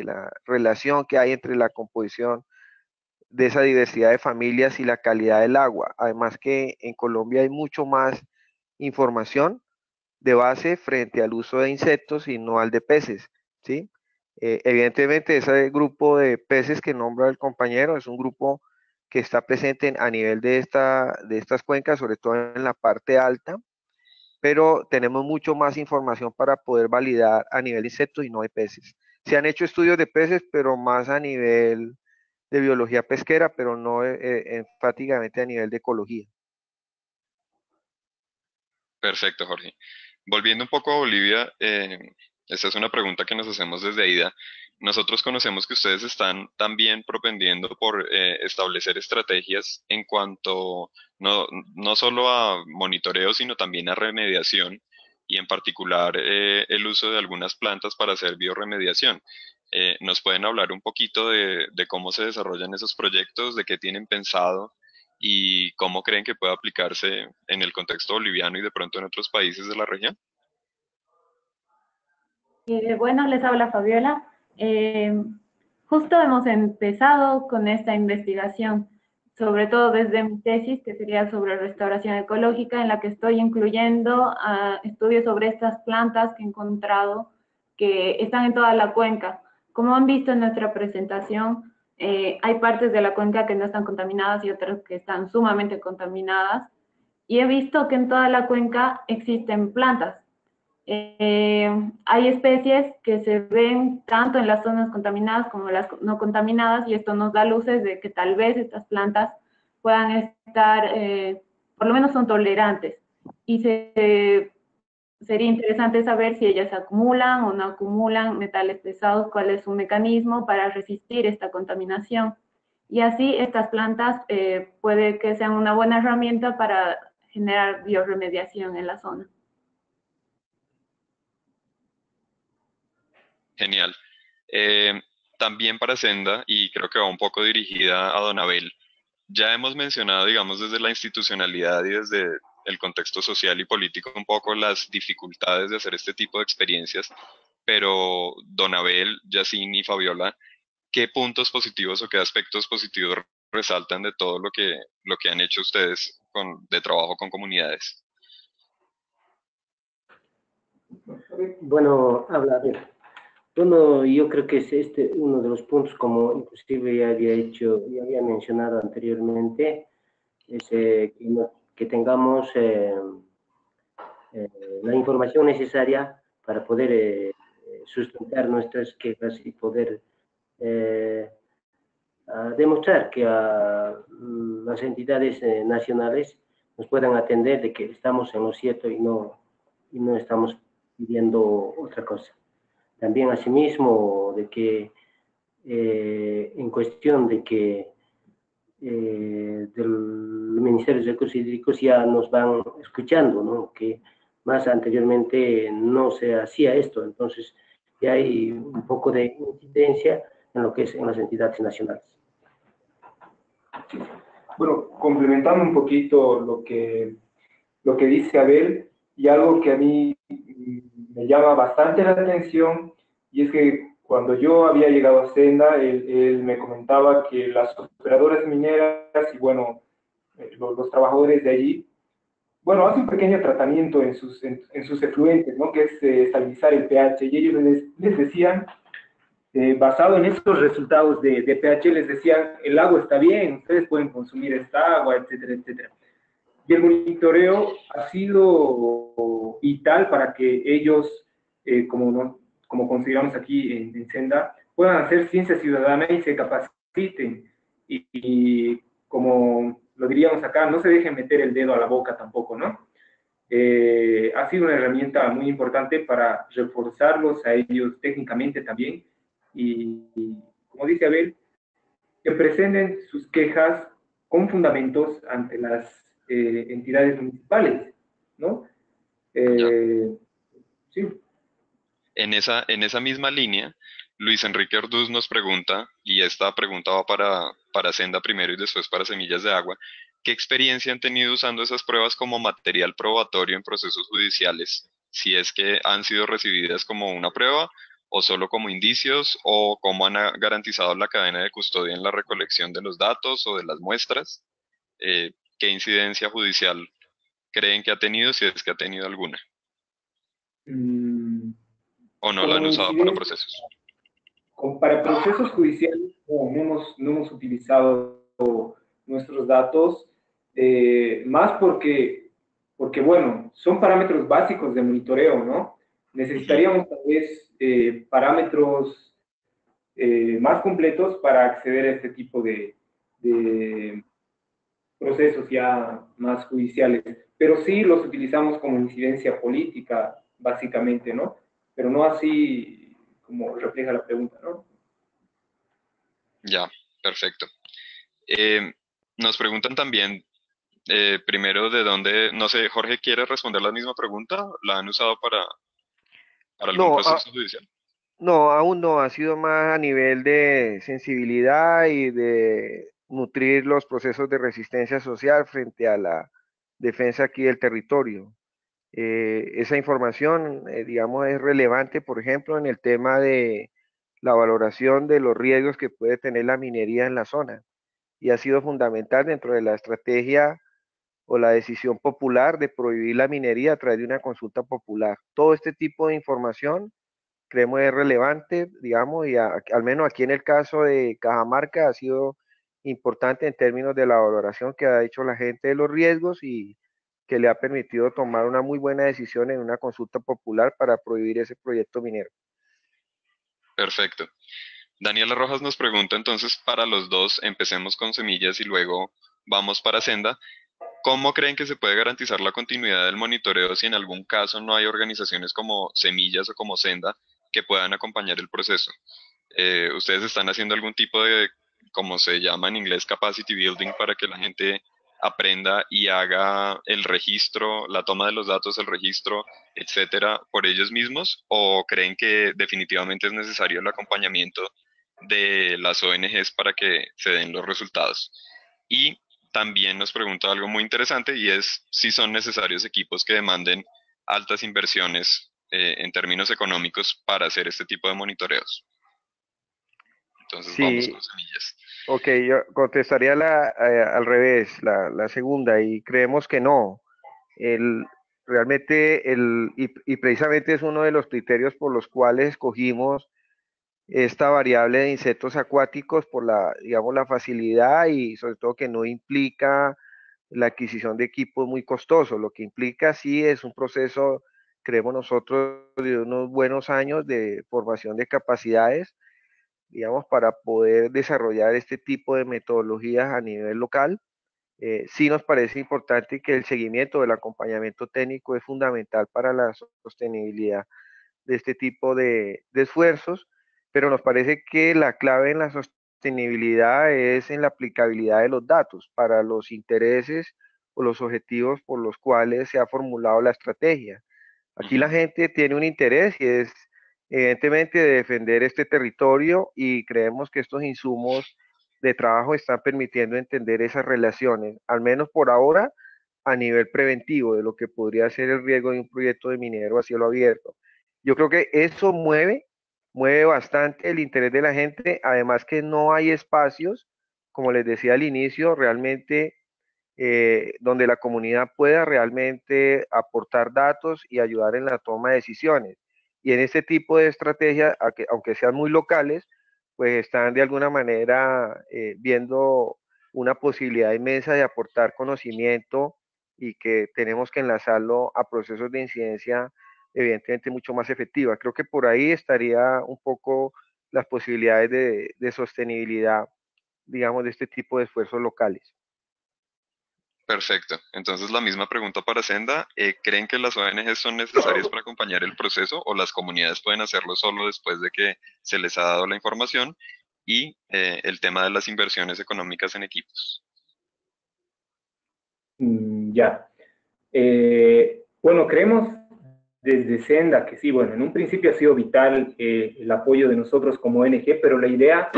la relación que hay entre la composición de esa diversidad de familias y la calidad del agua. Además que en Colombia hay mucho más información de base frente al uso de insectos y no al de peces, ¿sí? Evidentemente ese grupo de peces que nombra el compañero es un grupo que está presente a nivel de estas cuencas, sobre todo en la parte alta, pero tenemos mucho más información para poder validar a nivel de insectos y no de peces. Se han hecho estudios de peces, pero más a nivel de biología pesquera, pero no enfáticamente a nivel de ecología. Perfecto, Jorge. Volviendo un poco a Bolivia, esta es una pregunta que nos hacemos desde AIDA. Nosotros conocemos que ustedes están también propendiendo por establecer estrategias en cuanto no solo a monitoreo, sino también a remediación y en particular el uso de algunas plantas para hacer biorremediación. ¿Nos pueden hablar un poquito de cómo se desarrollan esos proyectos, de qué tienen pensado y cómo creen que puede aplicarse en el contexto boliviano y de pronto en otros países de la región? Bueno, les habla Fabiola. Justo hemos empezado con esta investigación, sobre todo desde mi tesis, que sería sobre restauración ecológica, en la que estoy incluyendo estudios sobre estas plantas que he encontrado que están en toda la cuenca. Como han visto en nuestra presentación, hay partes de la cuenca que no están contaminadas y otras que están sumamente contaminadas. Y he visto que en toda la cuenca existen plantas. Hay especies que se ven tanto en las zonas contaminadas como en las no contaminadas, y esto nos da luces de que tal vez estas plantas puedan estar, por lo menos son tolerantes. Y sería interesante saber si ellas acumulan o no acumulan metales pesados, cuál es su mecanismo para resistir esta contaminación. Y así estas plantas puede que sean una buena herramienta para generar biorremediación en la zona. Genial. Eh, También para Senda, y creo que va un poco dirigida a Don Abel, ya hemos mencionado, digamos, desde la institucionalidad y desde el contexto social y político un poco las dificultades de hacer este tipo de experiencias, pero Don Abel, Yacine y Fabiola, ¿qué puntos positivos o qué aspectos positivos resaltan de todo lo que han hecho ustedes de trabajo con comunidades? Bueno, habla, a ver. Bueno, yo creo que es este uno de los puntos, como inclusive ya había mencionado anteriormente, es que tengamos la información necesaria para poder sustentar nuestras quejas y poder demostrar que las entidades nacionales nos puedan atender de que estamos en lo cierto y no estamos pidiendo otra cosa. También asimismo de que en cuestión de que del Ministerio de Recursos Hídricos ya nos van escuchando, ¿no? Que más anteriormente no se hacía esto, entonces ya hay un poco de incidencia en lo que es en las entidades nacionales. Bueno, complementando un poquito lo que dice Abel, y algo que a mí me llama bastante la atención, y es que cuando yo había llegado a Senda, él me comentaba que las operadoras mineras y bueno, los trabajadores de allí, bueno, hacen un pequeño tratamiento en sus efluentes, ¿no? Que es estabilizar el pH, y ellos les decían, basado en esos resultados de pH, les decían, el agua está bien, ustedes pueden consumir esta agua, etcétera, etcétera. Y el monitoreo ha sido vital para que ellos, como consideramos aquí en Senda, puedan hacer ciencia ciudadana y se capaciten. Y como lo diríamos acá, no se dejen meter el dedo a la boca tampoco, ¿no? Ha sido una herramienta muy importante para reforzarlos a ellos técnicamente también y como dice Abel, que presenten sus quejas con fundamentos ante las entidades municipales, ¿no? Ya. Sí. En esa misma línea, Luis Enrique Orduz nos pregunta, y esta pregunta va para Senda primero y después para Semillas de Agua, ¿qué experiencia han tenido usando esas pruebas como material probatorio en procesos judiciales? Si es que han sido recibidas como una prueba o solo como indicios, o cómo han garantizado la cadena de custodia en la recolección de los datos o de las muestras. ¿Qué incidencia judicial creen que ha tenido, si es que ha tenido alguna? Mm, ¿O no la como han usado para incidencia, procesos? para procesos judiciales no hemos utilizado nuestros datos, más porque, bueno, son parámetros básicos de monitoreo, ¿no? Ujú. Necesitaríamos tal vez parámetros más completos para acceder a este tipo de procesos ya más judiciales. Pero sí los utilizamos como incidencia política, básicamente, ¿no? Pero no así como refleja la pregunta, ¿no? Ya, perfecto. Eh, Nos preguntan también, primero, de dónde, no sé, Jorge, ¿quiere responder la misma pregunta? ¿La han usado para algún No, proceso judicial? no, aún no, ha sido más a nivel de sensibilidad y de nutrir los procesos de resistencia social frente a la defensa aquí del territorio. Esa información, digamos, es relevante, por ejemplo, en el tema de la valoración de los riesgos que puede tener la minería en la zona y ha sido fundamental dentro de la estrategia o la decisión popular de prohibir la minería a través de una consulta popular. Todo este tipo de información creemos es relevante, digamos, y al menos aquí en el caso de Cajamarca ha sido importante en términos de la valoración que ha hecho la gente de los riesgos y que le ha permitido tomar una muy buena decisión en una consulta popular para prohibir ese proyecto minero. Perfecto. Daniela Rojas nos pregunta entonces para los dos, empecemos con Semillas y luego vamos para Senda. ¿Cómo creen que se puede garantizar la continuidad del monitoreo si en algún caso no hay organizaciones como Semillas o como Senda que puedan acompañar el proceso? ¿Ustedes están haciendo algún tipo de, como se llama en inglés, capacity building para que la gente aprenda y haga el registro, la toma de los datos, el registro, etcétera, por ellos mismos? ¿O creen que definitivamente es necesario el acompañamiento de las ONGs para que se den los resultados? Y también nos pregunta algo muy interesante y es si son necesarios equipos que demanden altas inversiones en términos económicos para hacer este tipo de monitoreos. Entonces vamos Sí, con Semillas. ok, yo contestaría al revés, la segunda, y creemos que no. El, realmente, y precisamente es uno de los criterios por los cuales escogimos esta variable de insectos acuáticos por la, digamos, la facilidad y sobre todo que no implica la adquisición de equipos muy costosos. Lo que implica sí es un proceso, creemos nosotros, de unos buenos años de formación de capacidades, digamos, para poder desarrollar este tipo de metodologías a nivel local. Sí nos parece importante que el seguimiento del acompañamiento técnico es fundamental para la sostenibilidad de este tipo de esfuerzos, pero nos parece que la clave en la sostenibilidad es en la aplicabilidad de los datos para los intereses o los objetivos por los cuales se ha formulado la estrategia. Aquí Ujú. la gente tiene un interés y es evidentemente de defender este territorio y creemos que estos insumos de trabajo están permitiendo entender esas relaciones, al menos por ahora, a nivel preventivo de lo que podría ser el riesgo de un proyecto de minero a cielo abierto. Yo creo que eso mueve bastante el interés de la gente, además que no hay espacios, como les decía al inicio, realmente donde la comunidad pueda realmente aportar datos y ayudar en la toma de decisiones. Y en este tipo de estrategias, aunque sean muy locales, pues están de alguna manera viendo una posibilidad inmensa de aportar conocimiento y que tenemos que enlazarlo a procesos de incidencia evidentemente mucho más efectiva. Creo que por ahí estaría un poco las posibilidades de sostenibilidad, digamos, de este tipo de esfuerzos locales. Perfecto. Entonces, la misma pregunta para Senda. ¿Creen que las ONGs son necesarias para acompañar el proceso o las comunidades pueden hacerlo solo después de que se les ha dado la información? Y el tema de las inversiones económicas en equipos. Ya. Bueno, creemos desde Senda que sí, bueno, en un principio ha sido vital el apoyo de nosotros como ONG, pero la idea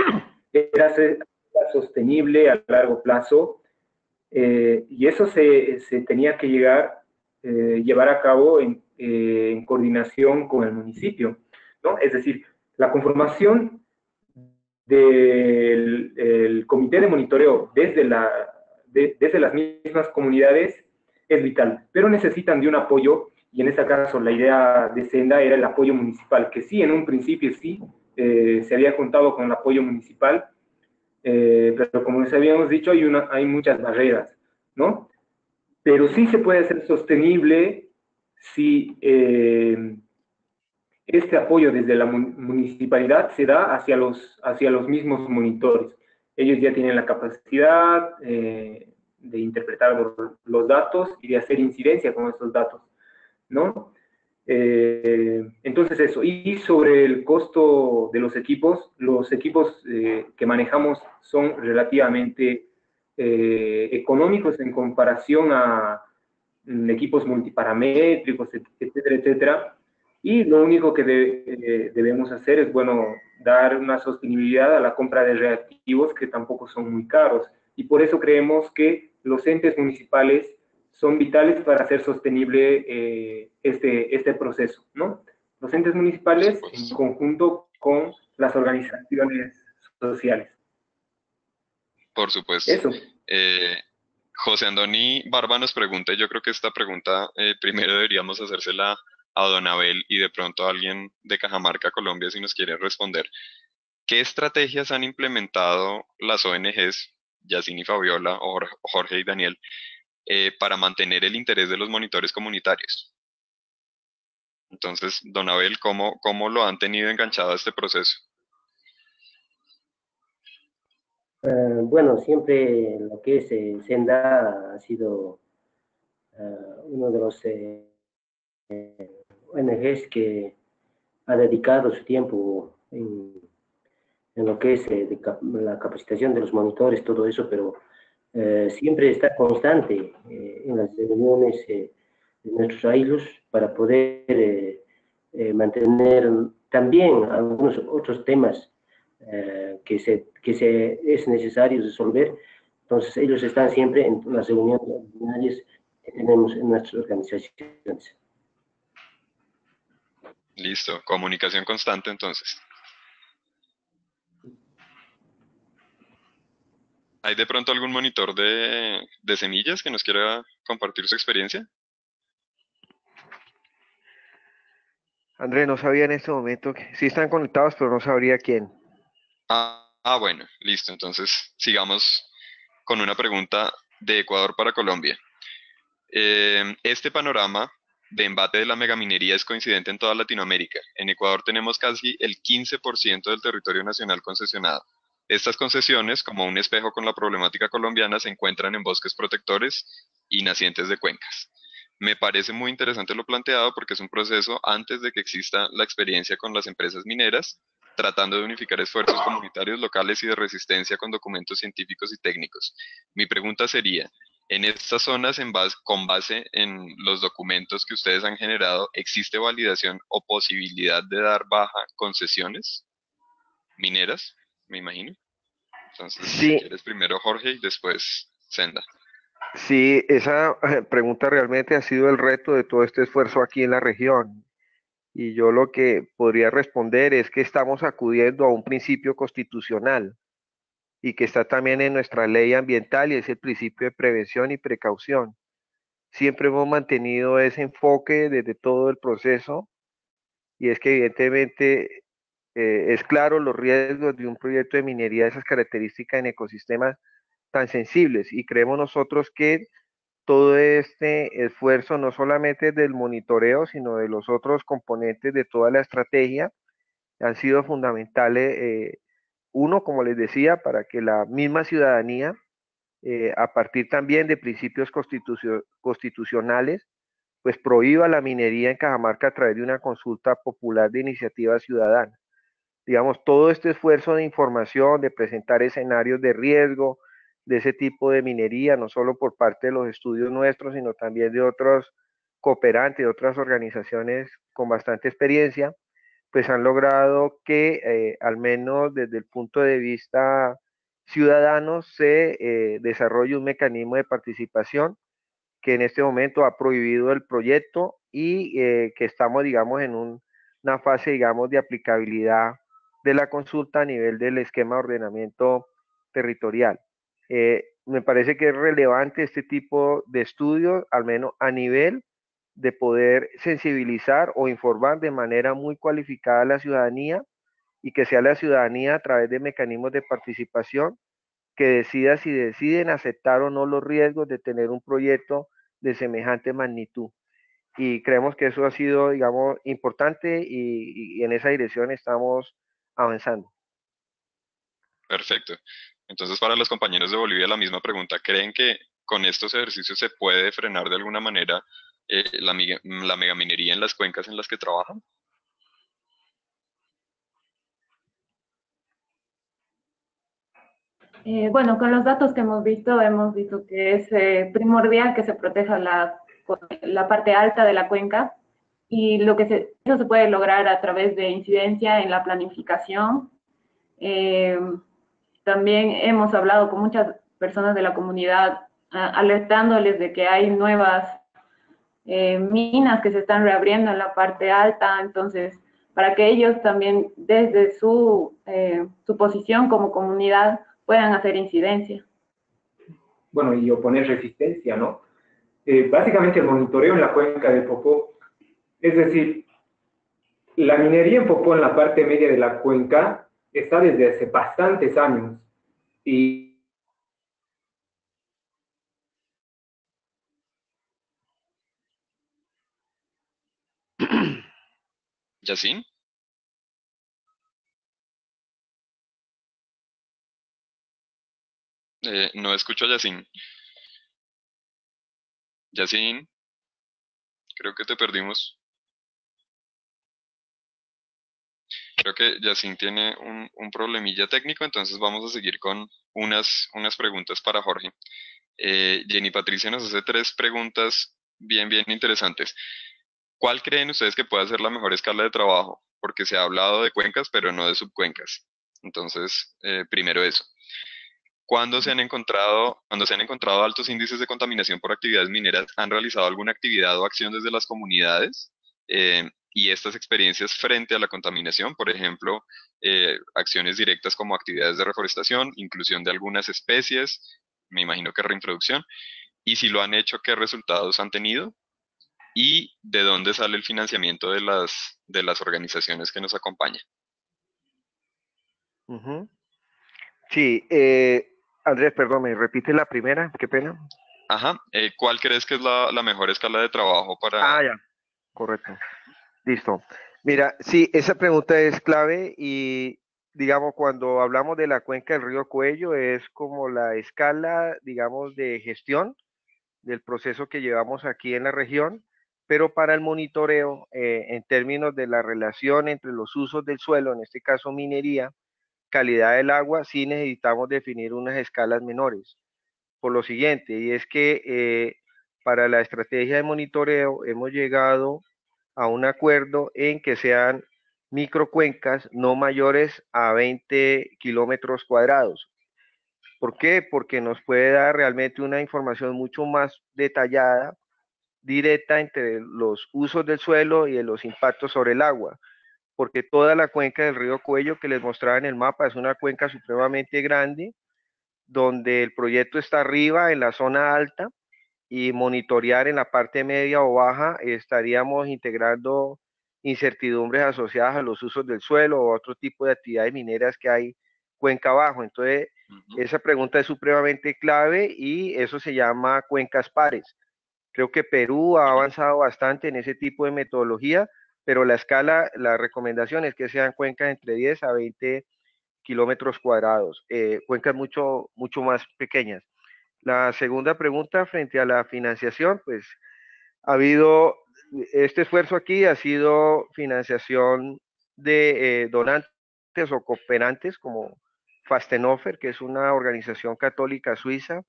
era ser sostenible a largo plazo, y eso se tenía que llevar a cabo en coordinación con el municipio, ¿no? Es decir, la conformación del el comité de monitoreo desde las mismas comunidades es vital, pero necesitan de un apoyo, y en este caso la idea de Senda era el apoyo municipal, que sí, en un principio sí, se había contado con el apoyo municipal, pero como les habíamos dicho, hay muchas barreras, ¿no? Pero sí se puede hacer sostenible si este apoyo desde la municipalidad se da hacia los mismos monitores. Ellos ya tienen la capacidad de interpretar los datos y de hacer incidencia con estos datos, ¿no? Entonces eso, y sobre el costo de los equipos que manejamos son relativamente económicos en comparación a equipos multiparamétricos, etcétera, etcétera. Y lo único que debemos hacer es, bueno, dar una sostenibilidad a la compra de reactivos que tampoco son muy caros. Y por eso creemos que los entes municipales son vitales para hacer sostenible este proceso, ¿no? Los entes Por municipales en supuesto. conjunto con las organizaciones sociales. Por supuesto. Eso. Eh, José Andoni Barba nos pregunta, y yo creo que esta pregunta primero deberíamos hacérsela a Don Abel y de pronto a alguien de Cajamarca, Colombia, si nos quiere responder. ¿Qué estrategias han implementado las ONGs, Yacine y Fabiola, o Jorge y Daniel, para mantener el interés de los monitores comunitarios? Entonces, Don Abel, ¿cómo lo han tenido enganchado a este proceso? Bueno, siempre lo que es Senda ha sido uno de los ONGs que ha dedicado su tiempo en lo que es la capacitación de los monitores, todo eso, pero siempre está constante en las reuniones de nuestros ailos para poder mantener también algunos otros temas que es necesario resolver. Entonces, ellos están siempre en las reuniones ordinarias que tenemos en nuestras organizaciones. Listo, comunicación constante entonces. ¿Hay de pronto algún monitor de semillas que nos quiera compartir su experiencia? André, no sabía en este momento que sí están conectados, pero no sabría quién. Bueno, listo. Entonces, sigamos con una pregunta de Ecuador para Colombia. Este panorama de embate de la megaminería es coincidente en toda Latinoamérica. En Ecuador tenemos casi el 15% del territorio nacional concesionado. Estas concesiones, como un espejo con la problemática colombiana, se encuentran en bosques protectores y nacientes de cuencas. Me parece muy interesante lo planteado porque es un proceso antes de que exista la experiencia con las empresas mineras, tratando de unificar esfuerzos comunitarios locales y de resistencia con documentos científicos y técnicos. Mi pregunta sería, en estas zonas, con base en los documentos que ustedes han generado, ¿existe validación o posibilidad de dar baja concesiones mineras? Me imagino. Entonces, si Sí, quieres primero Jorge y después Senda. sí, esa pregunta realmente ha sido el reto de todo este esfuerzo aquí en la región. Y yo lo que podría responder es que estamos acudiendo a un principio constitucional y que está también en nuestra ley ambiental y es el principio de prevención y precaución. Siempre hemos mantenido ese enfoque desde todo el proceso y es que evidentemente es claro los riesgos de un proyecto de minería de esas características en ecosistemas tan sensibles y creemos nosotros que todo este esfuerzo no solamente del monitoreo, sino de los otros componentes de toda la estrategia han sido fundamentales. Uno, como les decía, para que la misma ciudadanía a partir también de principios constitucionales, pues prohíba la minería en Cajamarca a través de una consulta popular de iniciativa ciudadana. Digamos, todo este esfuerzo de información, de presentar escenarios de riesgo de ese tipo de minería, no solo por parte de los estudios nuestros, sino también de otros cooperantes, de otras organizaciones con bastante experiencia, pues han logrado que, al menos desde el punto de vista ciudadano, se desarrolle un mecanismo de participación que en este momento ha prohibido el proyecto y que estamos, digamos, en una fase, digamos, de aplicabilidad de la consulta a nivel del esquema de ordenamiento territorial. Me parece que es relevante este tipo de estudios, al menos a nivel de poder sensibilizar o informar de manera muy cualificada a la ciudadanía y que sea la ciudadanía a través de mecanismos de participación que decida si deciden aceptar o no los riesgos de tener un proyecto de semejante magnitud. Y creemos que eso ha sido, digamos, importante y en esa dirección estamos avanzando. Perfecto. Entonces, para los compañeros de Bolivia, la misma pregunta. ¿Creen que con estos ejercicios se puede frenar de alguna manera la megaminería en las cuencas en las que trabajan? Bueno, con los datos que hemos visto que es primordial que se proteja la parte alta de la cuenca y eso se puede lograr a través de incidencia en la planificación. También hemos hablado con muchas personas de la comunidad alertándoles de que hay nuevas minas que se están reabriendo en la parte alta, entonces para que ellos también desde su posición como comunidad puedan hacer incidencia. Bueno, y oponer resistencia, ¿no? Básicamente el monitoreo en la cuenca del Popó, es decir, la minería en Popó en la parte media de la cuenca está desde hace bastantes años y ¿Yacine? No escucho a Yacine. Yacine, creo que te perdimos. Creo que Yacine tiene un problemilla técnico, entonces vamos a seguir con unas preguntas para Jorge. Jenny Patricia nos hace 3 preguntas bien interesantes. ¿Cuál creen ustedes que puede ser la mejor escala de trabajo? Porque se ha hablado de cuencas, pero no de subcuencas. Entonces, primero eso. Cuando se han encontrado altos índices de contaminación por actividades mineras, ¿han realizado alguna actividad o acción desde las comunidades? Y estas experiencias frente a la contaminación, por ejemplo, acciones directas como actividades de reforestación, inclusión de algunas especies, me imagino que reintroducción, y si lo han hecho, ¿qué resultados han tenido? ¿Y de dónde sale el financiamiento de las organizaciones que nos acompañan? Sí, Andrés, perdón, ¿me repite la primera? Qué pena. Ajá. ¿Cuál crees que es la mejor escala de trabajo para... Ya, correcto. Listo. Mira, sí, esa pregunta es clave y, digamos, cuando hablamos de la cuenca del río Cuello es como la escala, digamos, de gestión del proceso que llevamos aquí en la región, pero para el monitoreo, en términos de la relación entre los usos del suelo, en este caso minería, calidad del agua, sí necesitamos definir unas escalas menores. Por lo siguiente, y es que para la estrategia de monitoreo hemos llegado a un acuerdo en que sean microcuencas no mayores a 20 kilómetros cuadrados. ¿Por qué? Porque nos puede dar realmente una información mucho más detallada, directa entre los usos del suelo y de los impactos sobre el agua. Porque toda la cuenca del río Cuello que les mostraba en el mapa es una cuenca supremamente grande, donde el proyecto está arriba en la zona alta y monitorear en la parte media o baja estaríamos integrando incertidumbres asociadas a los usos del suelo o otro tipo de actividades mineras que hay cuenca abajo. Entonces, esa pregunta es supremamente clave y eso se llama cuencas pares. Creo que Perú ha avanzado bastante en ese tipo de metodología, pero la escala, la recomendación es que sean cuencas entre 10 a 20 kilómetros cuadrados, cuencas mucho más pequeñas. La segunda pregunta frente a la financiación, pues ha habido, este esfuerzo aquí ha sido financiación de donantes o cooperantes como Fastenhofer, que es una organización católica suiza,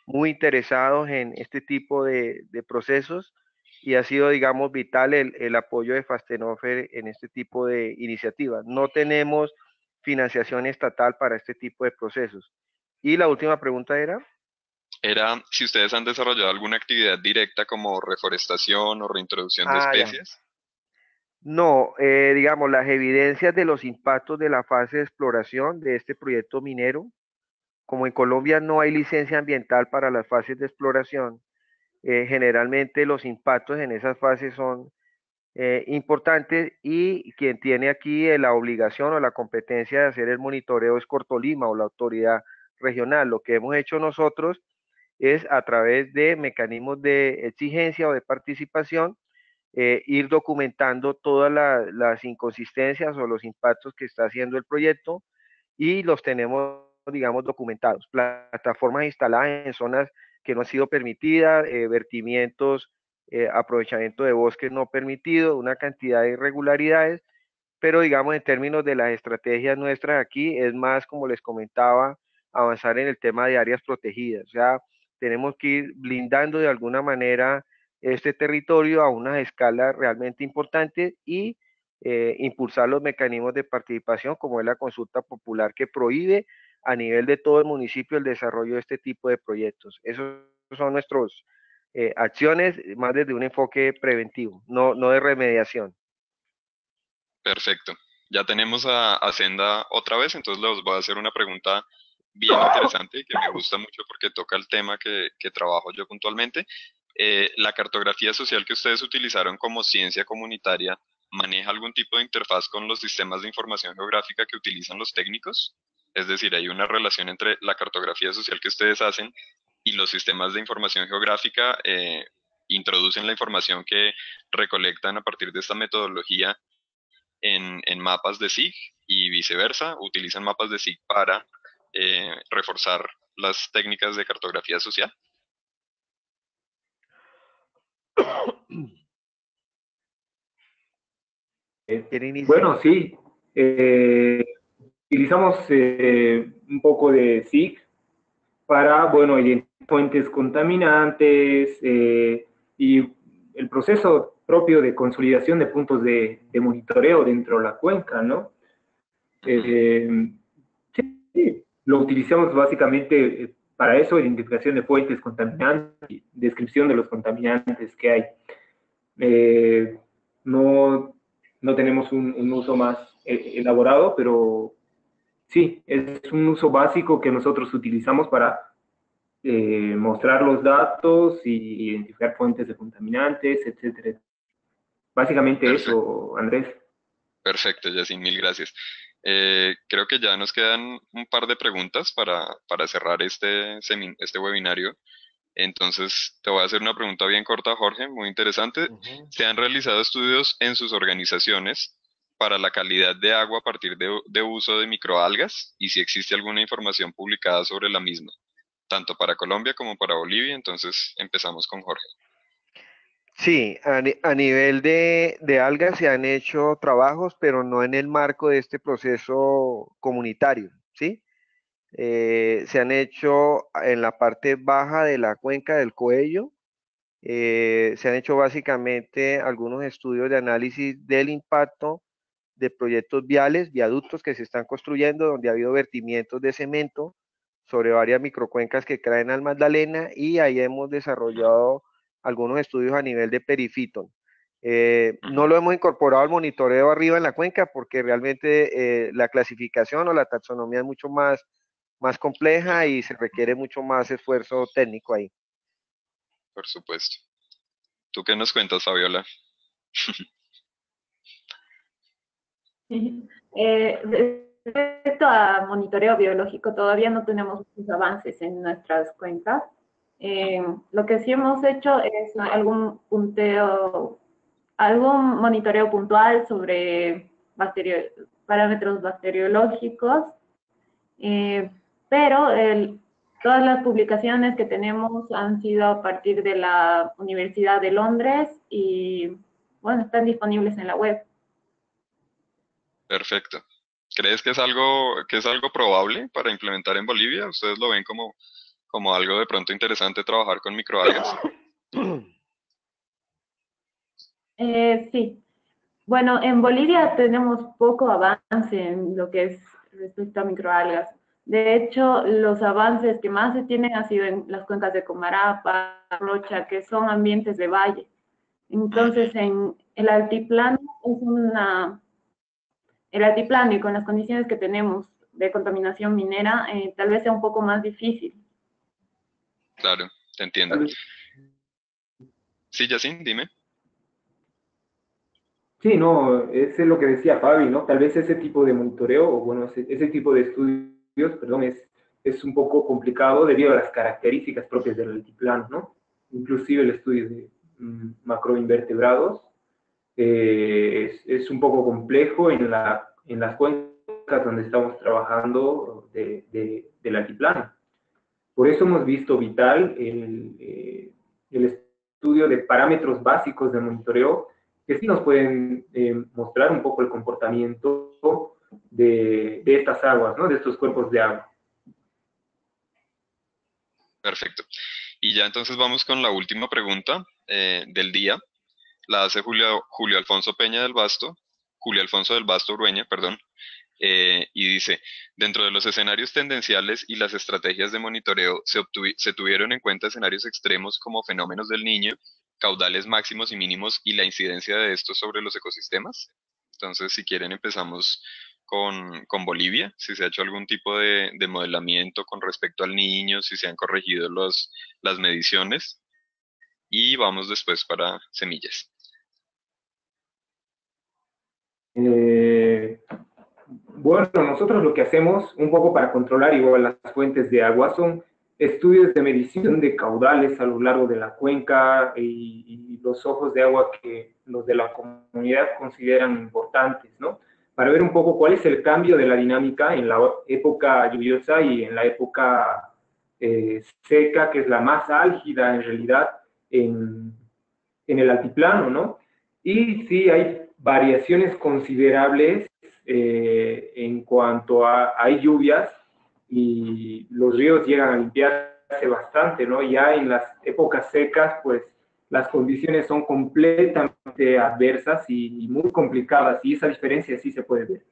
muy interesados en este tipo de procesos y ha sido, digamos, vital el apoyo de Fastenhofer en este tipo de iniciativas. No tenemos financiación estatal para este tipo de procesos. Y la última pregunta era... Era si ustedes han desarrollado alguna actividad directa como reforestación o reintroducción de Ah, ya. especies. No, digamos, las evidencias de los impactos de la fase de exploración de este proyecto minero, como en Colombia no hay licencia ambiental para las fases de exploración, generalmente los impactos en esas fases son importantes y quien tiene aquí la obligación o la competencia de hacer el monitoreo es Cortolima o la autoridad regional. Lo que hemos hecho nosotros es a través de mecanismos de exigencia o de participación, ir documentando todas las inconsistencias o los impactos que está haciendo el proyecto y los tenemos, digamos, documentados. Plataformas instaladas en zonas que no han sido permitidas, vertimientos, aprovechamiento de bosques no permitido, una cantidad de irregularidades, pero digamos en términos de las estrategias nuestras aquí es más, como les comentaba, avanzar en el tema de áreas protegidas. O sea, tenemos que ir blindando de alguna manera este territorio a una escala realmente importante y impulsar los mecanismos de participación como es la consulta popular que prohíbe a nivel de todo el municipio el desarrollo de este tipo de proyectos. Esos son nuestras acciones más desde un enfoque preventivo, no de remediación. Perfecto. Ya tenemos a Senda otra vez, entonces les voy a hacer una pregunta bien interesante y que me gusta mucho porque toca el tema que trabajo yo puntualmente. ¿La cartografía social que ustedes utilizaron como ciencia comunitaria maneja algún tipo de interfaz con los sistemas de información geográfica que utilizan los técnicos? Es decir, ¿hay una relación entre la cartografía social que ustedes hacen y los sistemas de información geográfica? ¿Introducen la información que recolectan a partir de esta metodología en mapas de SIG y viceversa? ¿Utilizan mapas de SIG para reforzar las técnicas de cartografía social? Bueno, sí. Utilizamos un poco de SIG para, bueno, identificar fuentes contaminantes y el proceso propio de consolidación de puntos de monitoreo dentro de la cuenca, ¿no? Sí, lo utilizamos básicamente para eso, identificación de fuentes contaminantes y descripción de los contaminantes que hay. No, no tenemos un uso más elaborado, pero sí, es un uso básico que nosotros utilizamos para mostrar los datos y identificar fuentes de contaminantes, etcétera. Básicamente Perfecto. eso, Andrés. Perfecto, Yacine, mil gracias. Creo que ya nos quedan un par de preguntas para cerrar este webinario. Entonces, te voy a hacer una pregunta bien corta, Jorge, muy interesante. ¿Se han realizado estudios en sus organizaciones para la calidad de agua a partir de uso de microalgas? Y si existe alguna información publicada sobre la misma, tanto para Colombia como para Bolivia. Entonces, empezamos con Jorge. Sí, a nivel de algas se han hecho trabajos, pero no en el marco de este proceso comunitario, ¿sí? Se han hecho en la parte baja de la cuenca del Coello, se han hecho básicamente algunos estudios de análisis del impacto de proyectos viales, viaductos que se están construyendo, donde ha habido vertimientos de cemento sobre varias microcuencas que caen al Magdalena y ahí hemos desarrollado algunos estudios a nivel de perifitón. No lo hemos incorporado al monitoreo arriba en la cuenca porque realmente la clasificación o la taxonomía es mucho más compleja y se requiere mucho más esfuerzo técnico ahí. Por supuesto. ¿Tú qué nos cuentas, Fabiola? Respecto a monitoreo biológico, todavía no tenemos muchos avances en nuestras cuencas. Lo que sí hemos hecho es algún monitoreo puntual sobre parámetros bacteriológicos, pero Todas las publicaciones que tenemos han sido a partir de la Universidad de Londres y, bueno, están disponibles en la web. Perfecto. ¿Crees que es algo probable para implementar en Bolivia? ¿Ustedes lo ven como algo de pronto interesante trabajar con microalgas? Sí. Bueno, en Bolivia tenemos poco avance en lo que es respecto a microalgas. De hecho, los avances que más se tienen han sido en las cuencas de Comarapa, Rocha, que son ambientes de valle. Entonces, en el altiplano el altiplano y con las condiciones que tenemos de contaminación minera, tal vez sea un poco más difícil. Claro, te entiendo. Sí, Yacine, dime. Sí, no, es lo que decía Fabi, ¿no? Tal vez ese tipo de monitoreo, o bueno, ese tipo de estudios, perdón, es un poco complicado debido a las características propias del altiplano, ¿no? Inclusive el estudio de macroinvertebrados es un poco complejo en las cuencas donde estamos trabajando del altiplano. Por eso hemos visto vital el estudio de parámetros básicos de monitoreo que sí nos pueden mostrar un poco el comportamiento de estas aguas, ¿no? De estos cuerpos de agua. Perfecto. Y ya entonces vamos con la última pregunta del día. La hace Julio Alfonso Peña del Basto, Julio Alfonso del Basto Urueña, perdón, y dice, dentro de los escenarios tendenciales y las estrategias de monitoreo, se tuvieron en cuenta escenarios extremos como fenómenos del Niño, caudales máximos y mínimos y la incidencia de estos sobre los ecosistemas. Entonces, si quieren, empezamos con Bolivia, si se ha hecho algún tipo de modelamiento con respecto al Niño, si se han corregido las mediciones, y vamos después para semillas. Bueno, nosotros lo que hacemos un poco para controlar igual las fuentes de agua son estudios de medición de caudales a lo largo de la cuenca y los ojos de agua que los de la comunidad consideran importantes, ¿no? Para ver un poco cuál es el cambio de la dinámica en la época lluviosa y en la época seca, que es la más álgida en realidad en el altiplano, ¿no? Y sí hay variaciones considerables en cuanto a hay lluvias y los ríos llegan a limpiarse bastante, ¿no? Ya en las épocas secas, pues las condiciones son completamente adversas y muy complicadas y esa diferencia sí se puede ver.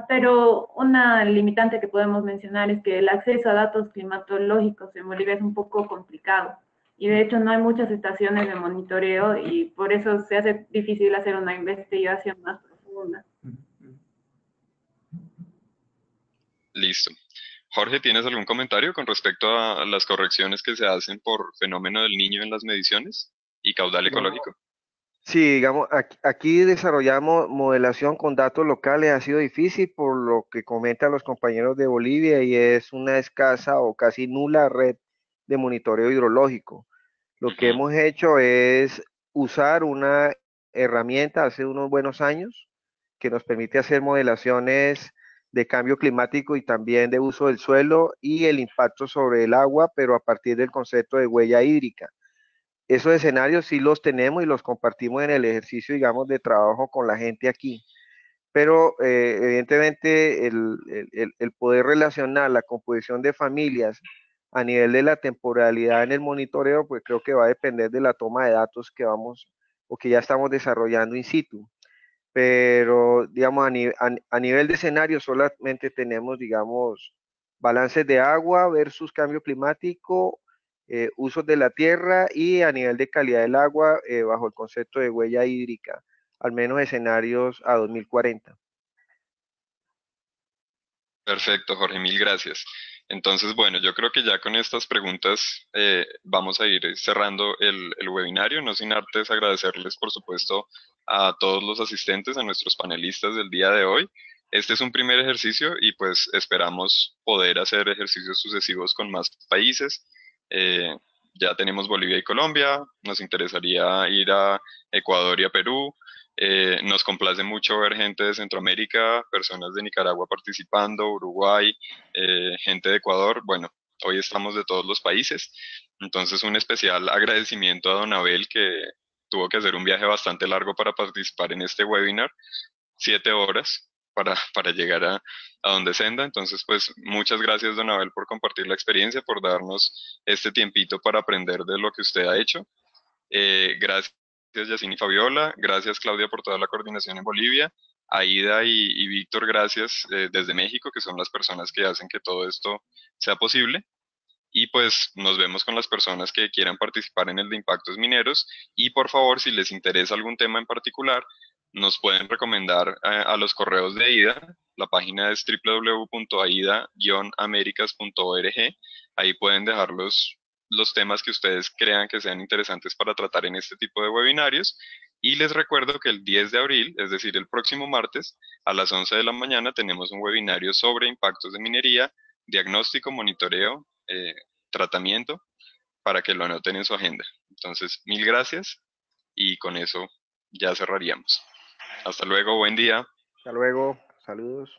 Pero una limitante que podemos mencionar es que el acceso a datos climatológicos en Bolivia es un poco complicado y de hecho no hay muchas estaciones de monitoreo y por eso se hace difícil hacer una investigación más profunda. Listo. Jorge, ¿tienes algún comentario con respecto a las correcciones que se hacen por fenómeno del Niño en las mediciones y caudal ecológico? Sí, digamos, aquí desarrollamos modelación con datos locales, ha sido difícil por lo que comentan los compañeros de Bolivia y es una escasa o casi nula red de monitoreo hidrológico. Lo que hemos hecho es usar una herramienta hace unos buenos años que nos permite hacer modelaciones de cambio climático y también de uso del suelo y el impacto sobre el agua, pero a partir del concepto de huella hídrica. Esos escenarios sí los tenemos y los compartimos en el ejercicio, digamos, de trabajo con la gente aquí. Pero evidentemente el poder relacionar la composición de familias a nivel de la temporalidad en el monitoreo, pues creo que va a depender de la toma de datos que vamos o que ya estamos desarrollando in situ. Pero, digamos, a nivel de escenario solamente tenemos, digamos, balances de agua versus cambio climático, usos de la tierra y a nivel de calidad del agua bajo el concepto de huella hídrica, al menos escenarios a 2040. Perfecto, Jorge, mil gracias. Entonces, bueno, yo creo que ya con estas preguntas vamos a ir cerrando el webinario, no sin antes agradecerles, por supuesto, a todos los asistentes, a nuestros panelistas del día de hoy. Este es un primer ejercicio y pues esperamos poder hacer ejercicios sucesivos con más países. Ya tenemos Bolivia y Colombia, nos interesaría ir a Ecuador y a Perú. Nos complace mucho ver gente de Centroamérica, personas de Nicaragua participando, Uruguay, gente de Ecuador. Bueno, hoy estamos de todos los países. Entonces, un especial agradecimiento a don Abel, que tuvo que hacer un viaje bastante largo para participar en este webinar, 7 horas para llegar a donde Senda. Entonces, pues muchas gracias, don Abel, por compartir la experiencia, por darnos este tiempito para aprender de lo que usted ha hecho. Gracias, Yacine y Fabiola. Gracias, Claudia, por toda la coordinación en Bolivia. Aida y Víctor, gracias desde México, que son las personas que hacen que todo esto sea posible. Y pues nos vemos con las personas que quieran participar en el de impactos mineros. Y por favor, si les interesa algún tema en particular, nos pueden recomendar a los correos de AIDA. La página es www.aida-americas.org. Ahí pueden dejar los temas que ustedes crean que sean interesantes para tratar en este tipo de webinarios. Y les recuerdo que el 10 de abril, es decir, el próximo martes, a las 11 de la mañana, tenemos un webinario sobre impactos de minería, diagnóstico, monitoreo, tratamiento, para que lo anoten en su agenda. Entonces, mil gracias y con eso ya cerraríamos. Hasta luego, buen día. Hasta luego, saludos.